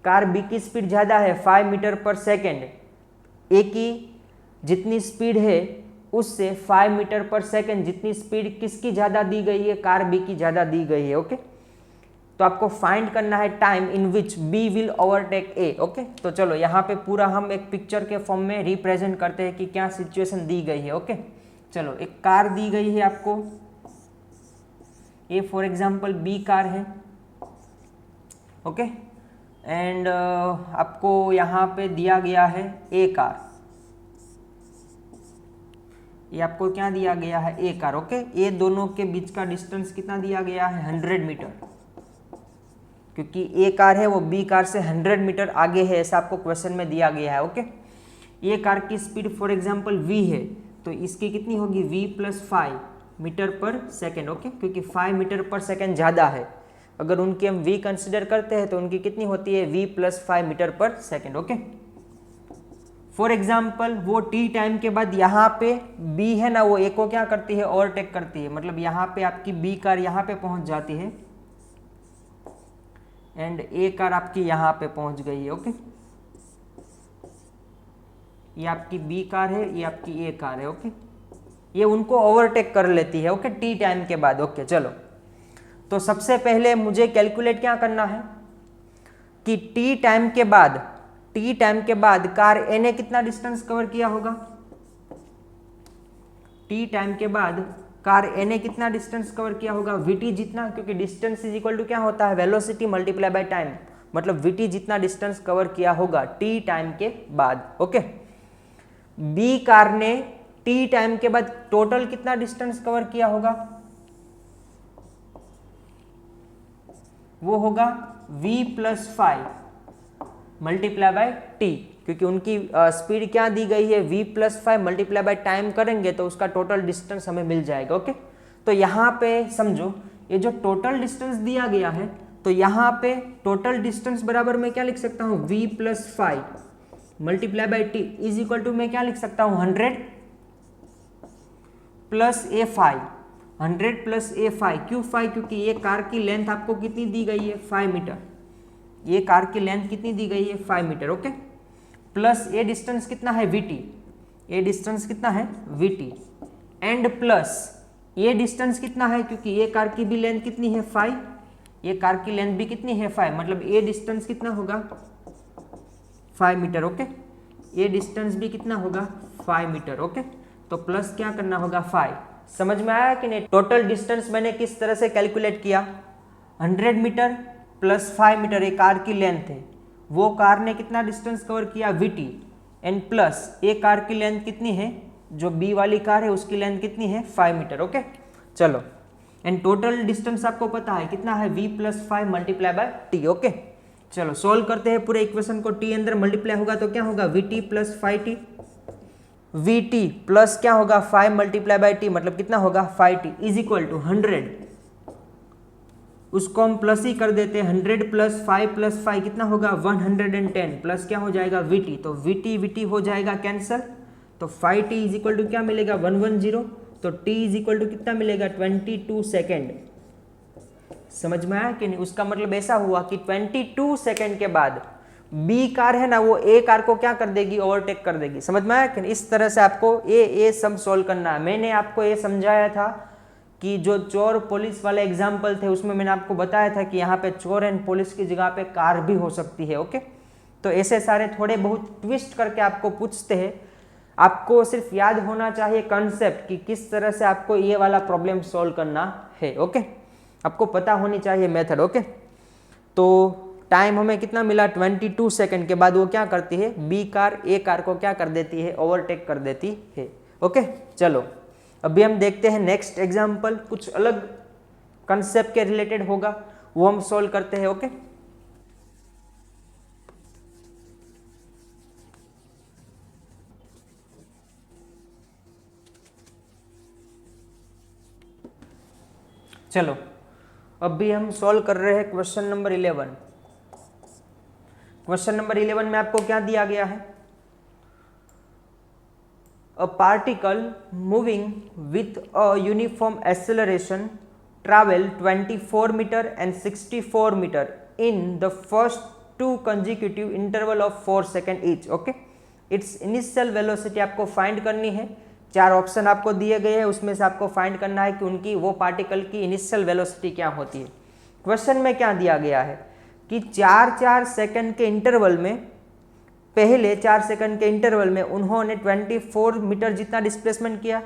कार बी की स्पीड ज़्यादा है 5 मीटर पर सेकेंड, ए की जितनी स्पीड है उससे 5 मीटर पर सेकेंड जितनी स्पीड किसकी ज़्यादा दी गई है? कार बी की ज़्यादा दी गई है। ओके, तो आपको फाइंड करना है time in which B will overtake A. Okay, तो चलो यहाँ पे पूरा हम एक पिक्चर के फॉर्म में रिप्रेजेंट करते हैं कि क्या सिचुएशन दी गई है। ओके, चलो एक कार दी गई है आपको, A for example B car है। ओके, एंड आपको यहाँ पे दिया गया है ए कार, ये आपको क्या दिया गया है? ए कार। ओके, ये दोनों के बीच का डिस्टेंस कितना दिया गया है? 100 मीटर, क्योंकि ए कार है वो बी कार से 100 मीटर आगे है, ऐसा आपको क्वेश्चन में दिया गया है। ओके, ये कार की स्पीड फॉर एग्जांपल v है, तो इसकी कितनी होगी? v + 5 metre per second. Okay, क्योंकि 5 मीटर पर सेकेंड ज़्यादा है, अगर उनकी हम v कंसिडर करते हैं तो उनकी कितनी होती है? v + 5 metre per second. Okay, for example वो t टाइम के बाद यहाँ पे b है ना, वो a को क्या करती है? ओवरटेक करती है, मतलब यहाँ पे आपकी b कार यहाँ पे पहुँच जाती है एंड a कार आपकी यहाँ पे पहुँच गई है। ओके, ये आपकी बी कार है, ये आपकी ए कार है। ओके, ये उनको ओवरटेक कर लेती है। ओके, टी टाइम के बाद। ओके, चलो तो सबसे पहले मुझे कैलकुलेट क्या करना है कि टी टाइम के बाद कार ए ने कितना डिस्टेंस कवर किया होगा? टी टाइम के बाद कार ए ने कितना डिस्टेंस कवर किया होगा? वीटी जितना, क्योंकि डिस्टेंस इज इक्वल टू क्या होता है? वेलोसिटी मल्टीप्लाई बाय टाइम, मतलब वीटी जितना डिस्टेंस कवर किया होगा टी टाइम के बाद। ओके, बी कार ने टी टाइम के बाद टोटल कितना डिस्टेंस कवर किया होगा? वो होगा v + 5 मल्टीप्लाई बाय टी, क्योंकि उनकी स्पीड क्या दी गई है? v + 5 मल्टीप्लाई बाय टाइम करेंगे तो उसका टोटल डिस्टेंस हमें मिल जाएगा। ओके, तो यहाँ पे समझो ये जो टोटल डिस्टेंस दिया गया है, तो यहाँ पे टोटल डिस्टेंस बराबर मैं क्या लिख सकता हूँ? v + 5 multiply by t is equal to मैं क्या लिख सकता हूँ? 100 + a5, 100 + a5। क्यों 5? क्योंकि ये कार की लेंथ आपको कितनी दी गई है? 5 मीटर। ये कार की लेंथ कितनी दी गई है? 5 मीटर। ओके, प्लस ये डिस्टेंस कितना है? वीटी, ये डिस्टेंस कितना है? वीटी, एंड प्लस ये डिस्टेंस कितना है? क्योंकि ये कार की भी लेंथ कितनी है? 5, ये कार की लेंथ भी कितनी है? 5, मतलब ये डिस्टेंस कितना होगा? 5 मीटर। ओके, ये डिस्टेंस भी कितना होगा? 5 मीटर। ओके, तो प्लस क्या करना होगा 5। समझ में आया कि नहीं? टोटल डिस्टेंस मैंने किस तरह से कैलकुलेट किया, 100 मीटर प्लस 5 मीटर एक कार की लेंथ है, वो कार ने कितना डिस्टेंस कवर किया VT, एंड प्लस एक कार की लेंथ कितनी है, जो B वाली कार है उसकी लेंथ कितनी है 5 मीटर। ओके, चलो, एंड टोटल डिस्टेंस आपको पता है कितना है, V + 5 × T। ओके, चलो सोल्व करते हैं पूरे इक्वेशन को। T अंदर मल्टीप्लाई होगा तो क्या होगा, VT + 5T, VT प्लस क्या होगा 5 × T, मतलब कितना होगा 5T इज इक्वल टू 100। उसको हम प्लस ही कर देते हैं, 100 + 5 + 5 कितना होगा 110, प्लस क्या हो जाएगा VT, तो VT हो जाएगा कैंसल, तो 5T इज इक्वल टू क्या मिलेगा 110, तो T इज इक्वल टू कितना मिलेगा 22 सेकेंड। समझ में आया कि नहीं? उसका मतलब ऐसा हुआ कि 22 सेकेंड के बाद B कार है ना, वो A कार को क्या कर देगी, ओवरटेक कर देगी। समझ में आया कि नहीं? इस तरह से आपको ये सम सोल्व करना है। मैंने आपको ये समझाया था कि जो चोर पुलिस वाले एग्जाम्पल थे उसमें मैंने आपको बताया था कि यहाँ पे चोर एंड पुलिस की जगह पे कार भी हो सकती है। ओके, तो ऐसे सारे थोड़े बहुत ट्विस्ट करके आपको पूछते हैं, आपको सिर्फ याद होना चाहिए कंसेप्ट कि किस तरह से आपको ये वाला प्रॉब्लम सोल्व करना है। ओके, आपको पता होनी चाहिए मेथड। ओके, तो टाइम हमें कितना मिला 22 सेकंड के बाद वो क्या करती है, B कार A कार को क्या कर देती है, ओवरटेक कर देती है। ओके, चलो अभी हम देखते हैं नेक्स्ट एग्जाम्पल, कुछ अलग कंसेप्ट के रिलेटेड होगा, वो हम सोल्व करते हैं। ओके, चलो अभी हम सोल्व कर रहे हैं क्वेश्चन नंबर 11। क्वेश्चन नंबर 11 में आपको क्या दिया गया है, a particle moving with a uniform acceleration travel 24 meter and 64 meter in the first two consecutive interval of 4 seconds each. Okay, its initial velocity आपको फाइंड करनी है। 4 ऑप्शन आपको दिए गए हैं, उसमें से आपको फाइंड करना है कि उनकी वो पार्टिकल की इनिशियल वेलोसिटी क्या होती है। क्वेश्चन में क्या दिया गया है कि 4 सेकंड के इंटरवल में, पहले 4 सेकंड के इंटरवल में उन्होंने 24 मीटर जितना डिस्प्लेसमेंट किया,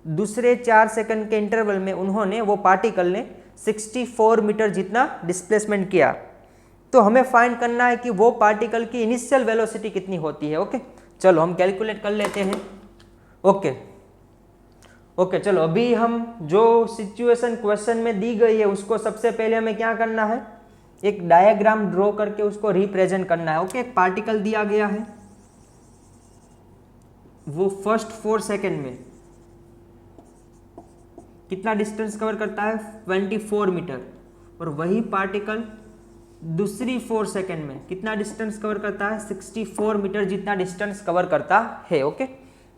दूसरे 4 सेकंड के इंटरवल में उन्होंने, वो पार्टिकल ने 64 मीटर जितना डिस्प्लेसमेंट किया। तो हमें फाइंड करना है कि वो पार्टिकल की इनिशियल वेलोसिटी कितनी होती है। ओके, चलो हम कैलकुलेट कर लेते हैं। ओके, चलो अभी हम जो सिचुएशन क्वेश्चन में दी गई है उसको सबसे पहले हमें क्या करना है, एक डायग्राम ड्रॉ करके उसको रिप्रेजेंट करना है। ओके, एक पार्टिकल दिया गया है, वो फर्स्ट 4 सेकंड में कितना डिस्टेंस कवर करता है 24 मीटर, और वही पार्टिकल दूसरी 4 सेकंड में कितना डिस्टेंस कवर करता है 64 मीटर जितना डिस्टेंस कवर करता है। ओके,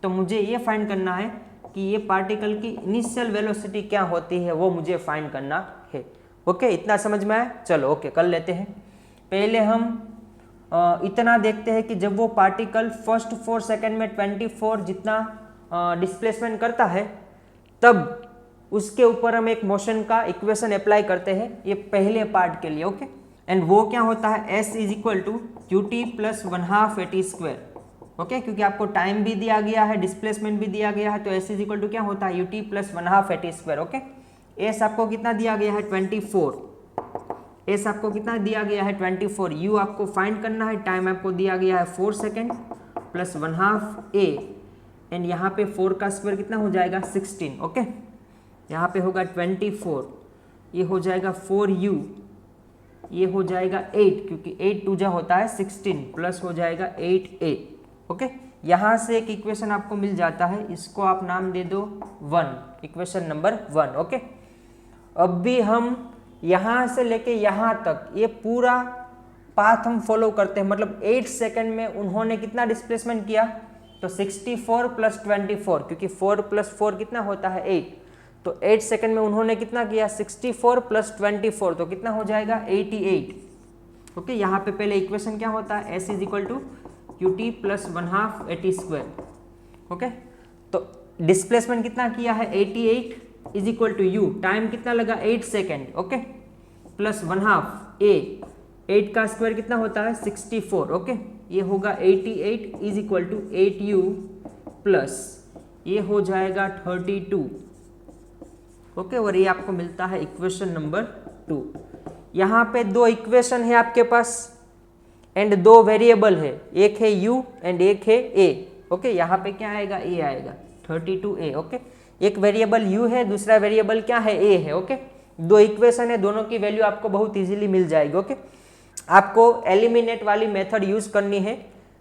तो मुझे ये फाइंड करना है कि ये पार्टिकल की इनिशियल वेलोसिटी क्या होती है, वो मुझे फाइंड करना है। ओके, इतना समझ में आया? चलो ओके, कर लेते हैं। पहले हम इतना देखते हैं कि जब वो पार्टिकल फर्स्ट 4 सेकंड में 24 जितना डिस्प्लेसमेंट करता है, तब उसके ऊपर हम एक मोशन का इक्वेशन अप्लाई करते हैं, ये पहले पार्ट के लिए। ओके, एंड वो क्या होता है, S = QT + 1/2 AT²। ओके, क्योंकि आपको टाइम भी दिया गया है, डिस्प्लेसमेंट भी दिया गया है, तो S = क्या होता है UT + 1/2 AT²। ओके, S आपको कितना दिया गया है 24, S आपको कितना दिया गया है 24, U आपको फाइंड करना है, टाइम आपको दिया गया है 4 सेकेंड + 1/2 A, एंड यहाँ पे 4 का स्क्वायर कितना हो जाएगा 16। ओके, यहाँ पे होगा 24, ये हो जाएगा 4U, ये हो जाएगा 8, क्योंकि 8 2 होता है 16, प्लस हो जाएगा 8A। ओके, यहाँ से एक इक्वेशन आपको मिल जाता है, इसको आप नाम दे दो 1, इक्वेशन नंबर 1। ओके, अब भी हम यहाँ से लेके यहाँ तक ये पूरा पाथ हम फॉलो करते हैं, मतलब 8 सेकंड में उन्होंने कितना डिस्प्लेसमेंट किया, तो 64 + 24, क्योंकि 4 + 4 कितना होता है 8, तो 8 सेकंड में उन्होंने कितना किया 64 + 24, तो कितना हो जाएगा 88। ओके, यहाँ पे पहले इक्वेशन क्या होता है, S = QT + 1/2 AT²। ओके, तो डिस्प्लेसमेंट कितना किया है 88 = U, टाइम कितना लगा 8 सेकेंड। ओके, प्लस 1/2 A, 8 का स्क्वायर कितना होता है 64। ओके, ये होगा 88 = 8U प्लस ये हो जाएगा 32। ओके, और ये आपको मिलता है इक्वेशन नंबर 2। यहाँ पे दो इक्वेशन है आपके पास एंड दो वेरिएबल है, एक है u एंड एक है a। ओके, यहाँ पे क्या आएगा, a आएगा 32a। ओके, एक वेरिएबल u है, दूसरा वेरिएबल क्या है, a है। ओके, दो इक्वेशन है, दोनों की वैल्यू आपको बहुत इजीली मिल जाएगी। ओके, आपको एलिमिनेट वाली मेथड यूज करनी है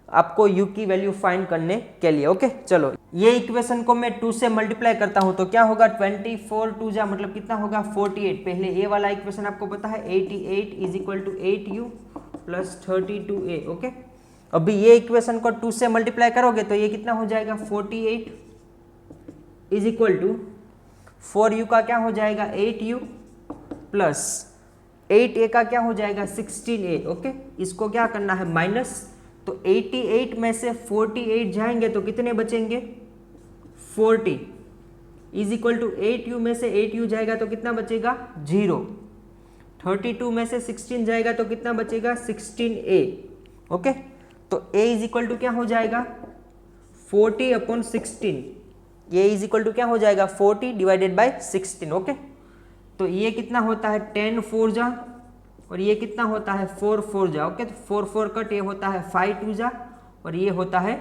आपको u की वैल्यू फाइंड करने के लिए। ओके, चलो ये इक्वेशन को मैं 2 से मल्टीप्लाई करता हूं तो क्या होगा, 24 2 जा मतलब कितना होगा 48। पहले ए वाला इक्वेशन आपको पता है 88 is equal to 8u plus 32a। Okay, अभी ये इक्वेशन को 2 से मल्टीप्लाई करोगे तो ये कितना हो जाएगा 48 इज इक्वल टू 4u का क्या हो जाएगा 8u प्लस 8a का क्या हो जाएगा 16a। ओके, इसको क्या करना है माइनस, तो 88 में से 48 जाएंगे तो कितने बचेंगे 40 इज इक्वल टू 8u में से 8u जाएगा तो कितना बचेगा 0। 32 में से 16 जाएगा तो कितना बचेगा 16a। ओके, तो a इज इक्वल टू क्या हो जाएगा 40/16। ये इज इक्वल टू क्या हो जाएगा 40 डिवाइडेड बाय 16। ओके, तो ये कितना होता है 10 4 जा और ये कितना होता है 4 4 जा। ओके, तो 4 4 कट, ये होता है 5 2 जा और ये होता है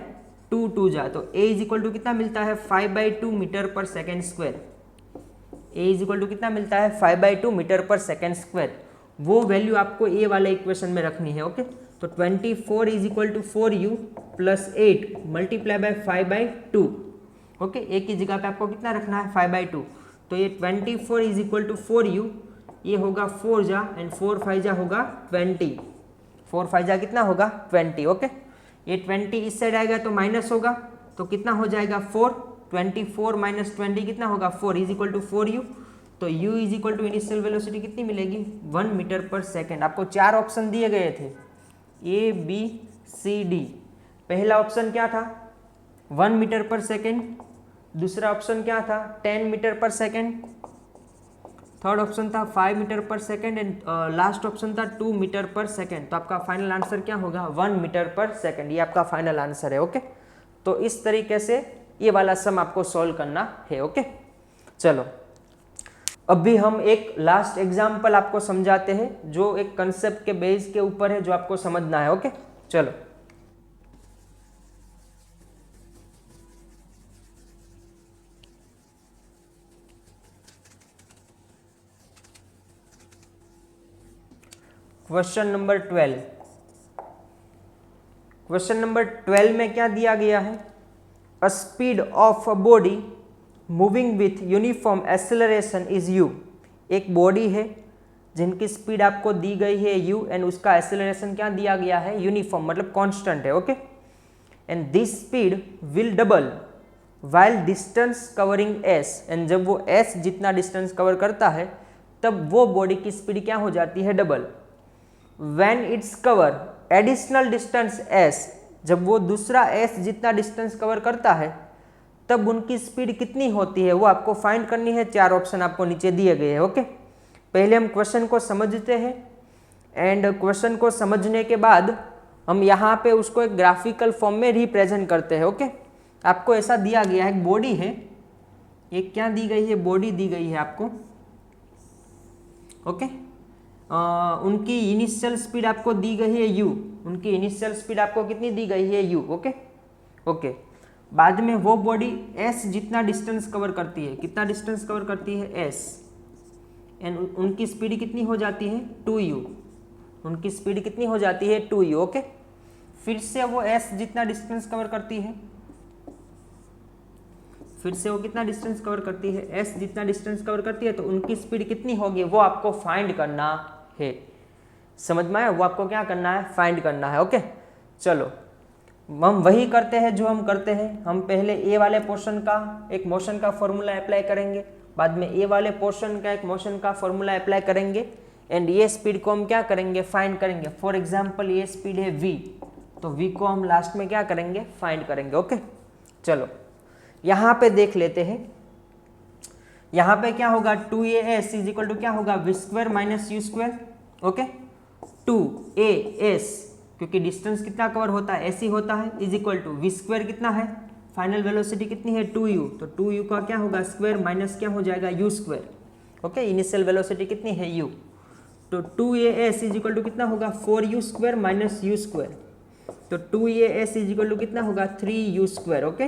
2 2 जा। तो a इज इक्वल टू कितना मिलता है 5/2 metre per second square. a is equal to कितना मिलता है 5/2 मीटर पर सेकेंड स्क्वायर। वो वैल्यू आपको a वाले इक्वेशन में रखनी है। ओके, तो 24 is equal to 4u plus 8 multiply by 5/2। Okay, a की जगह पे आपको कितना रखना है 5/2। तो ये 24 इज इक्वल टू 4u, ये होगा 4 जा एंड 4 5 जा होगा 20। 4 5 जा कितना होगा 20। ओके, ये 20 इस साइड आएगा तो माइनस होगा, तो कितना हो जाएगा 4। 24 माइनस 20 कितना होगा 4 इज इक्वल टू 4u। तो u is equal to initial velocity कितनी मिलेगी 1 मीटर पर सेकेंड। आपको 4 ऑप्शन दिए गए थे a b c d। पहला ऑप्शन क्या था 1 मीटर पर सेकेंड, दूसरा ऑप्शन क्या था 10 metre per second, third option था 5 metre per second and last option था 2 मीटर पर सेकेंड। तो आपका फाइनल आंसर क्या होगा 1 मीटर पर सेकेंड। ये आपका फाइनल आंसर है। ओके, तो इस तरीके से ये वाला सम आपको सॉल्व करना है। ओके, चलो अभी हम एक लास्ट एग्जाम्पल आपको समझाते हैं जो एक कंसेप्ट के बेस के ऊपर है, जो आपको समझना है। ओके, चलो क्वेश्चन नंबर 12। क्वेश्चन नंबर 12 में क्या दिया गया है, अ speed of a body moving with uniform acceleration is u। एक बॉडी है जिनकी स्पीड आपको दी गई है u एंड उसका एक्सेलरेशन क्या दिया गया है यूनिफॉर्म मतलब कांस्टेंट है। Okay, and this speed will double while distance covering s। And जब वो s जितना डिस्टेंस कवर करता है तब वो बॉडी की स्पीड क्या हो जाती है double. When it's cover additional distance s, जब वो दूसरा s जितना डिस्टेंस कवर करता है तब उनकी स्पीड कितनी होती है वो आपको फाइंड करनी है। 4 ऑप्शन आपको नीचे दिए गए हैं। ओके, पहले हम क्वेश्चन को समझते हैं एंड क्वेश्चन को समझने के बाद हम यहाँ पे उसको एक ग्राफिकल फॉर्म में रिप्रेजेंट करते हैं। ओके, आपको ऐसा दिया गया है, एक बॉडी है, एक क्या दी गई है बॉडी दी गई है आपको। ओके, उनकी इनिशियल स्पीड आपको दी गई है u। उनकी इनिशियल स्पीड आपको कितनी दी गई है u। ओके, बाद में वो बॉडी s जितना डिस्टेंस कवर करती है, कितना डिस्टेंस कवर करती है s, एंड उनकी स्पीड कितनी हो जाती है 2u। उनकी स्पीड कितनी हो जाती है 2u। ओके, फिर से वो s जितना डिस्टेंस कवर करती है, फिर से वो कितना डिस्टेंस कवर करती है s जितना डिस्टेंस कवर करती है, तो उनकी स्पीड कितनी होगी वो आपको फाइंड करना है। समझ में आया, वो आपको क्या करना है फाइंड करना है। ओके, चलो हम वही करते हैं जो हम करते हैं। हम पहले ए वाले पोर्शन का एक मोशन का फॉर्मूला अप्लाई करेंगे, बाद में ए वाले पोर्शन का एक मोशन का फॉर्मूला अप्लाई करेंगे एंड ये स्पीड को हम क्या करेंगे फाइंड करेंगे। फॉर एग्जाम्पल ये स्पीड है v, तो v को हम लास्ट में क्या करेंगे फाइंड करेंगे। ओके, चलो यहाँ पे देख लेते हैं। यहाँ पे क्या होगा 2as इज इक्वल टू क्या होगा v square minus u square. Okay, 2as क्योंकि डिस्टेंस कितना कवर होता है ऐसी होता है, is equal to v square कितना है फाइनल वेलोसिटी कितनी है 2u, तो 2u का क्या होगा स्क्वायर माइनस क्या हो जाएगा u square. Okay, initial velocity कितनी है u, तो 2as इज इक्वल टू कितना होगा 4u square minus u square, तो 2as इज इक्वल टू कितना होगा 3u स्क्वायर। ओके,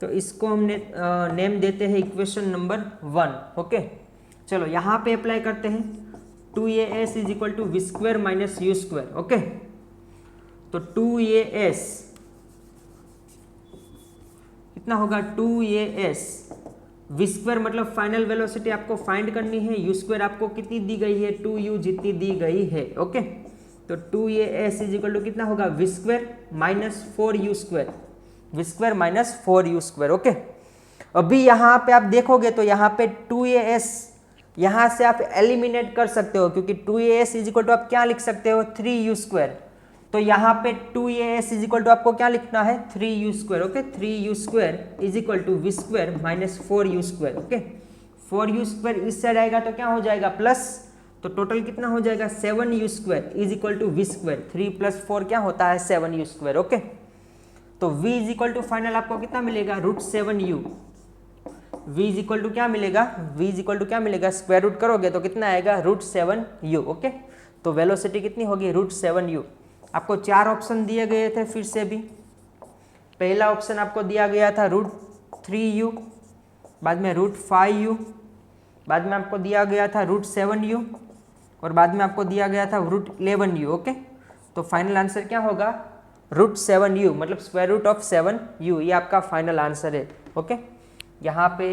तो इसको हमने नेम देते हैं इक्वेशन नंबर 1। ओके, चलो यहाँ पे अप्लाई करते हैं 2as is equal to v square minus u square. Okay, तो 2as कितना होगा 2as वी स्क्वायर मतलब फाइनल वेलोसिटी आपको फाइंड करनी है, यू स्क्वायर आपको कितनी दी गई है 2u जितनी दी गई है। ओके, तो 2as इज इक्वल टू कितना होगा v square minus 4u square, v square minus 4u square. Okay, अभी यहाँ पे आप देखोगे तो यहाँ पे 2as यहाँ से आप एलिमिनेट कर सकते हो, क्योंकि 2as इज इक्वल टू आप क्या लिख सकते हो 3u स्क्वायर, तो यहाँ पे 2as इज इक्वल टू आपको क्या लिखना है 3u square. Okay, 3u square is equal to v square minus 4u square. Okay, 4u square इस साइड आएगा तो क्या हो जाएगा प्लस, तो टोटल कितना हो जाएगा 7u square is equal to v square, 3 + 4 क्या होता है 7u स्क्वायर। ओके, तो v is equal to final आपको कितना मिलेगा √7u, v is equal to क्या मिलेगा, v इज इक्वल टू क्या मिलेगा स्क्वायर रूट करोगे तो कितना आएगा √7u। ओके, तो वेलोसिटी कितनी होगी √7u। आपको 4 ऑप्शन दिए गए थे, फिर से भी पहला ऑप्शन आपको दिया गया था √3u, बाद में √5u, बाद में आपको दिया गया था √7u और बाद में आपको दिया गया था √11u। ओके, तो फाइनल आंसर क्या होगा √7u मतलब स्क्वायर रूट ऑफ 7u, ये आपका फाइनल आंसर है। ओके, यहाँ पे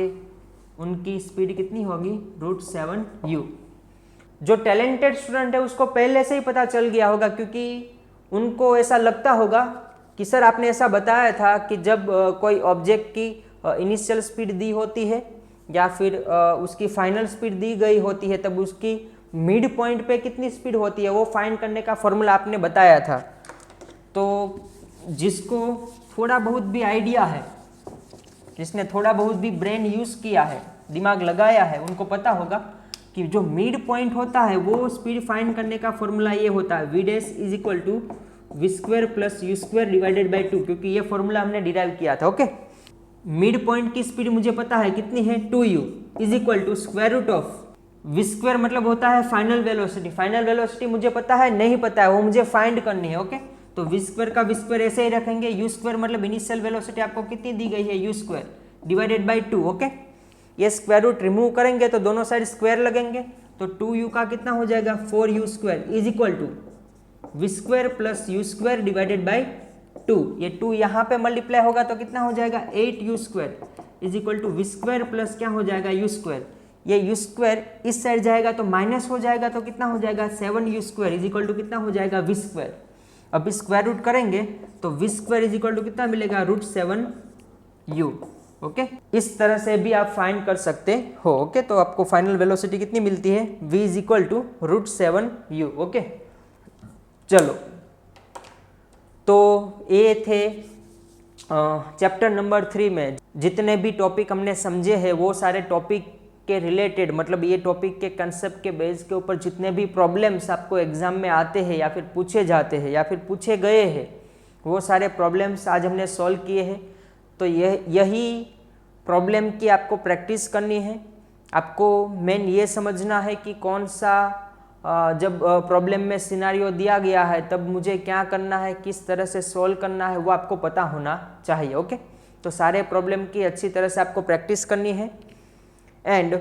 उनकी स्पीड कितनी होगी √7u। जो टैलेंटेड स्टूडेंट है उसको पहले से ही पता चल गया होगा, क्योंकि उनको ऐसा लगता होगा कि सर आपने ऐसा बताया था कि जब कोई ऑब्जेक्ट की इनिशियल स्पीड दी होती है या फिर उसकी फाइनल स्पीड दी गई होती है तब उसकी मिड पॉइंट पे कितनी स्पीड होती है वो फाइंड करने का फॉर्मूला आपने बताया था। तो जिसको थोड़ा बहुत भी आइडिया है, जिसने थोड़ा बहुत भी ब्रेन यूज़ किया है, दिमाग लगाया है, उनको पता होगा कि जो मिड पॉइंट होता है वो स्पीड फाइंड करने का फॉर्मूला ये होता है v dash is equal to v square plus u square divided by 2, क्योंकि ये फॉर्मूला हमने डिराइव किया था। ओके, मिड पॉइंट की स्पीड मुझे पता है कितनी है 2u is equal to square root of v square मतलब होता है फाइनल वेलोसिटी, फाइनल वेलोसिटी मुझे पता है नहीं पता है वो मुझे फाइंड करनी है। ओके, तो वी स्क्वायर का वी स्क्वायर ऐसे ही रखेंगे, यू स्क्वायर मतलब इनिशियल वेलोसिटी आपको कितनी दी गई है you square divided by 2। Okay, ये स्क्वायर रूट रिमूव करेंगे तो दोनों साइड स्क्वायर लगेंगे, तो 2u का कितना हो जाएगा 4u square is equal to v square plus u square divided by 2। ये 2 यहाँ पे मल्टीप्लाई होगा तो कितना हो जाएगा 8u square is equal to v square plus क्या हो जाएगा यू स्क्वायर, ये यू स्क्वायर इस साइड जाएगा तो माइनस हो जाएगा तो कितना हो जाएगा 7u square is equal to कितना हो जाएगा वी स्क्वायर। अब स्क्वायर रूट करेंगे तो v square is equal to कितना मिलेगा √7u। ओके, इस तरह से भी आप फाइंड कर सकते हो। ओके, तो आपको फाइनल वेलोसिटी कितनी मिलती है v is equal to √7u। Okay, चलो तो ये थे चैप्टर नंबर 3 में जितने भी टॉपिक हमने समझे हैं वो सारे टॉपिक के रिलेटेड, मतलब ये टॉपिक के कंसेप्ट के बेस के ऊपर जितने भी प्रॉब्लम्स आपको एग्जाम में आते हैं या फिर पूछे जाते हैं या फिर पूछे गए हैं वो सारे प्रॉब्लम्स आज हमने सॉल्व किए हैं। तो यही प्रॉब्लम की आपको प्रैक्टिस करनी है। आपको मेन ये समझना है कि कौन सा जब प्रॉब्लम में सिनारियो दिया गया है तब मुझे क्या करना है, किस तरह से सॉल्व करना है वो आपको पता होना चाहिए। ओके, तो सारे प्रॉब्लम की अच्छी तरह से आपको प्रैक्टिस करनी है। एंड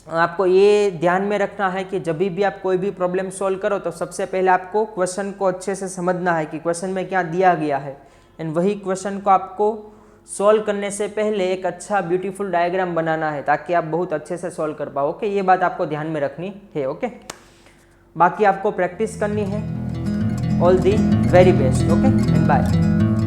आपको ये ध्यान में रखना है कि जब भी आप कोई भी प्रॉब्लम सॉल्व करो तो सबसे पहले आपको क्वेश्चन को अच्छे से समझना है कि क्वेश्चन में क्या दिया गया है, एंड वही क्वेश्चन को आपको सॉल्व करने से पहले एक अच्छा ब्यूटीफुल डायग्राम बनाना है ताकि आप बहुत अच्छे से सॉल्व कर पाओ। ओके, ये बात आपको ध्यान में रखनी है। ओके, बाकी आपको प्रैक्टिस करनी है। All the very best. Okay, and bye.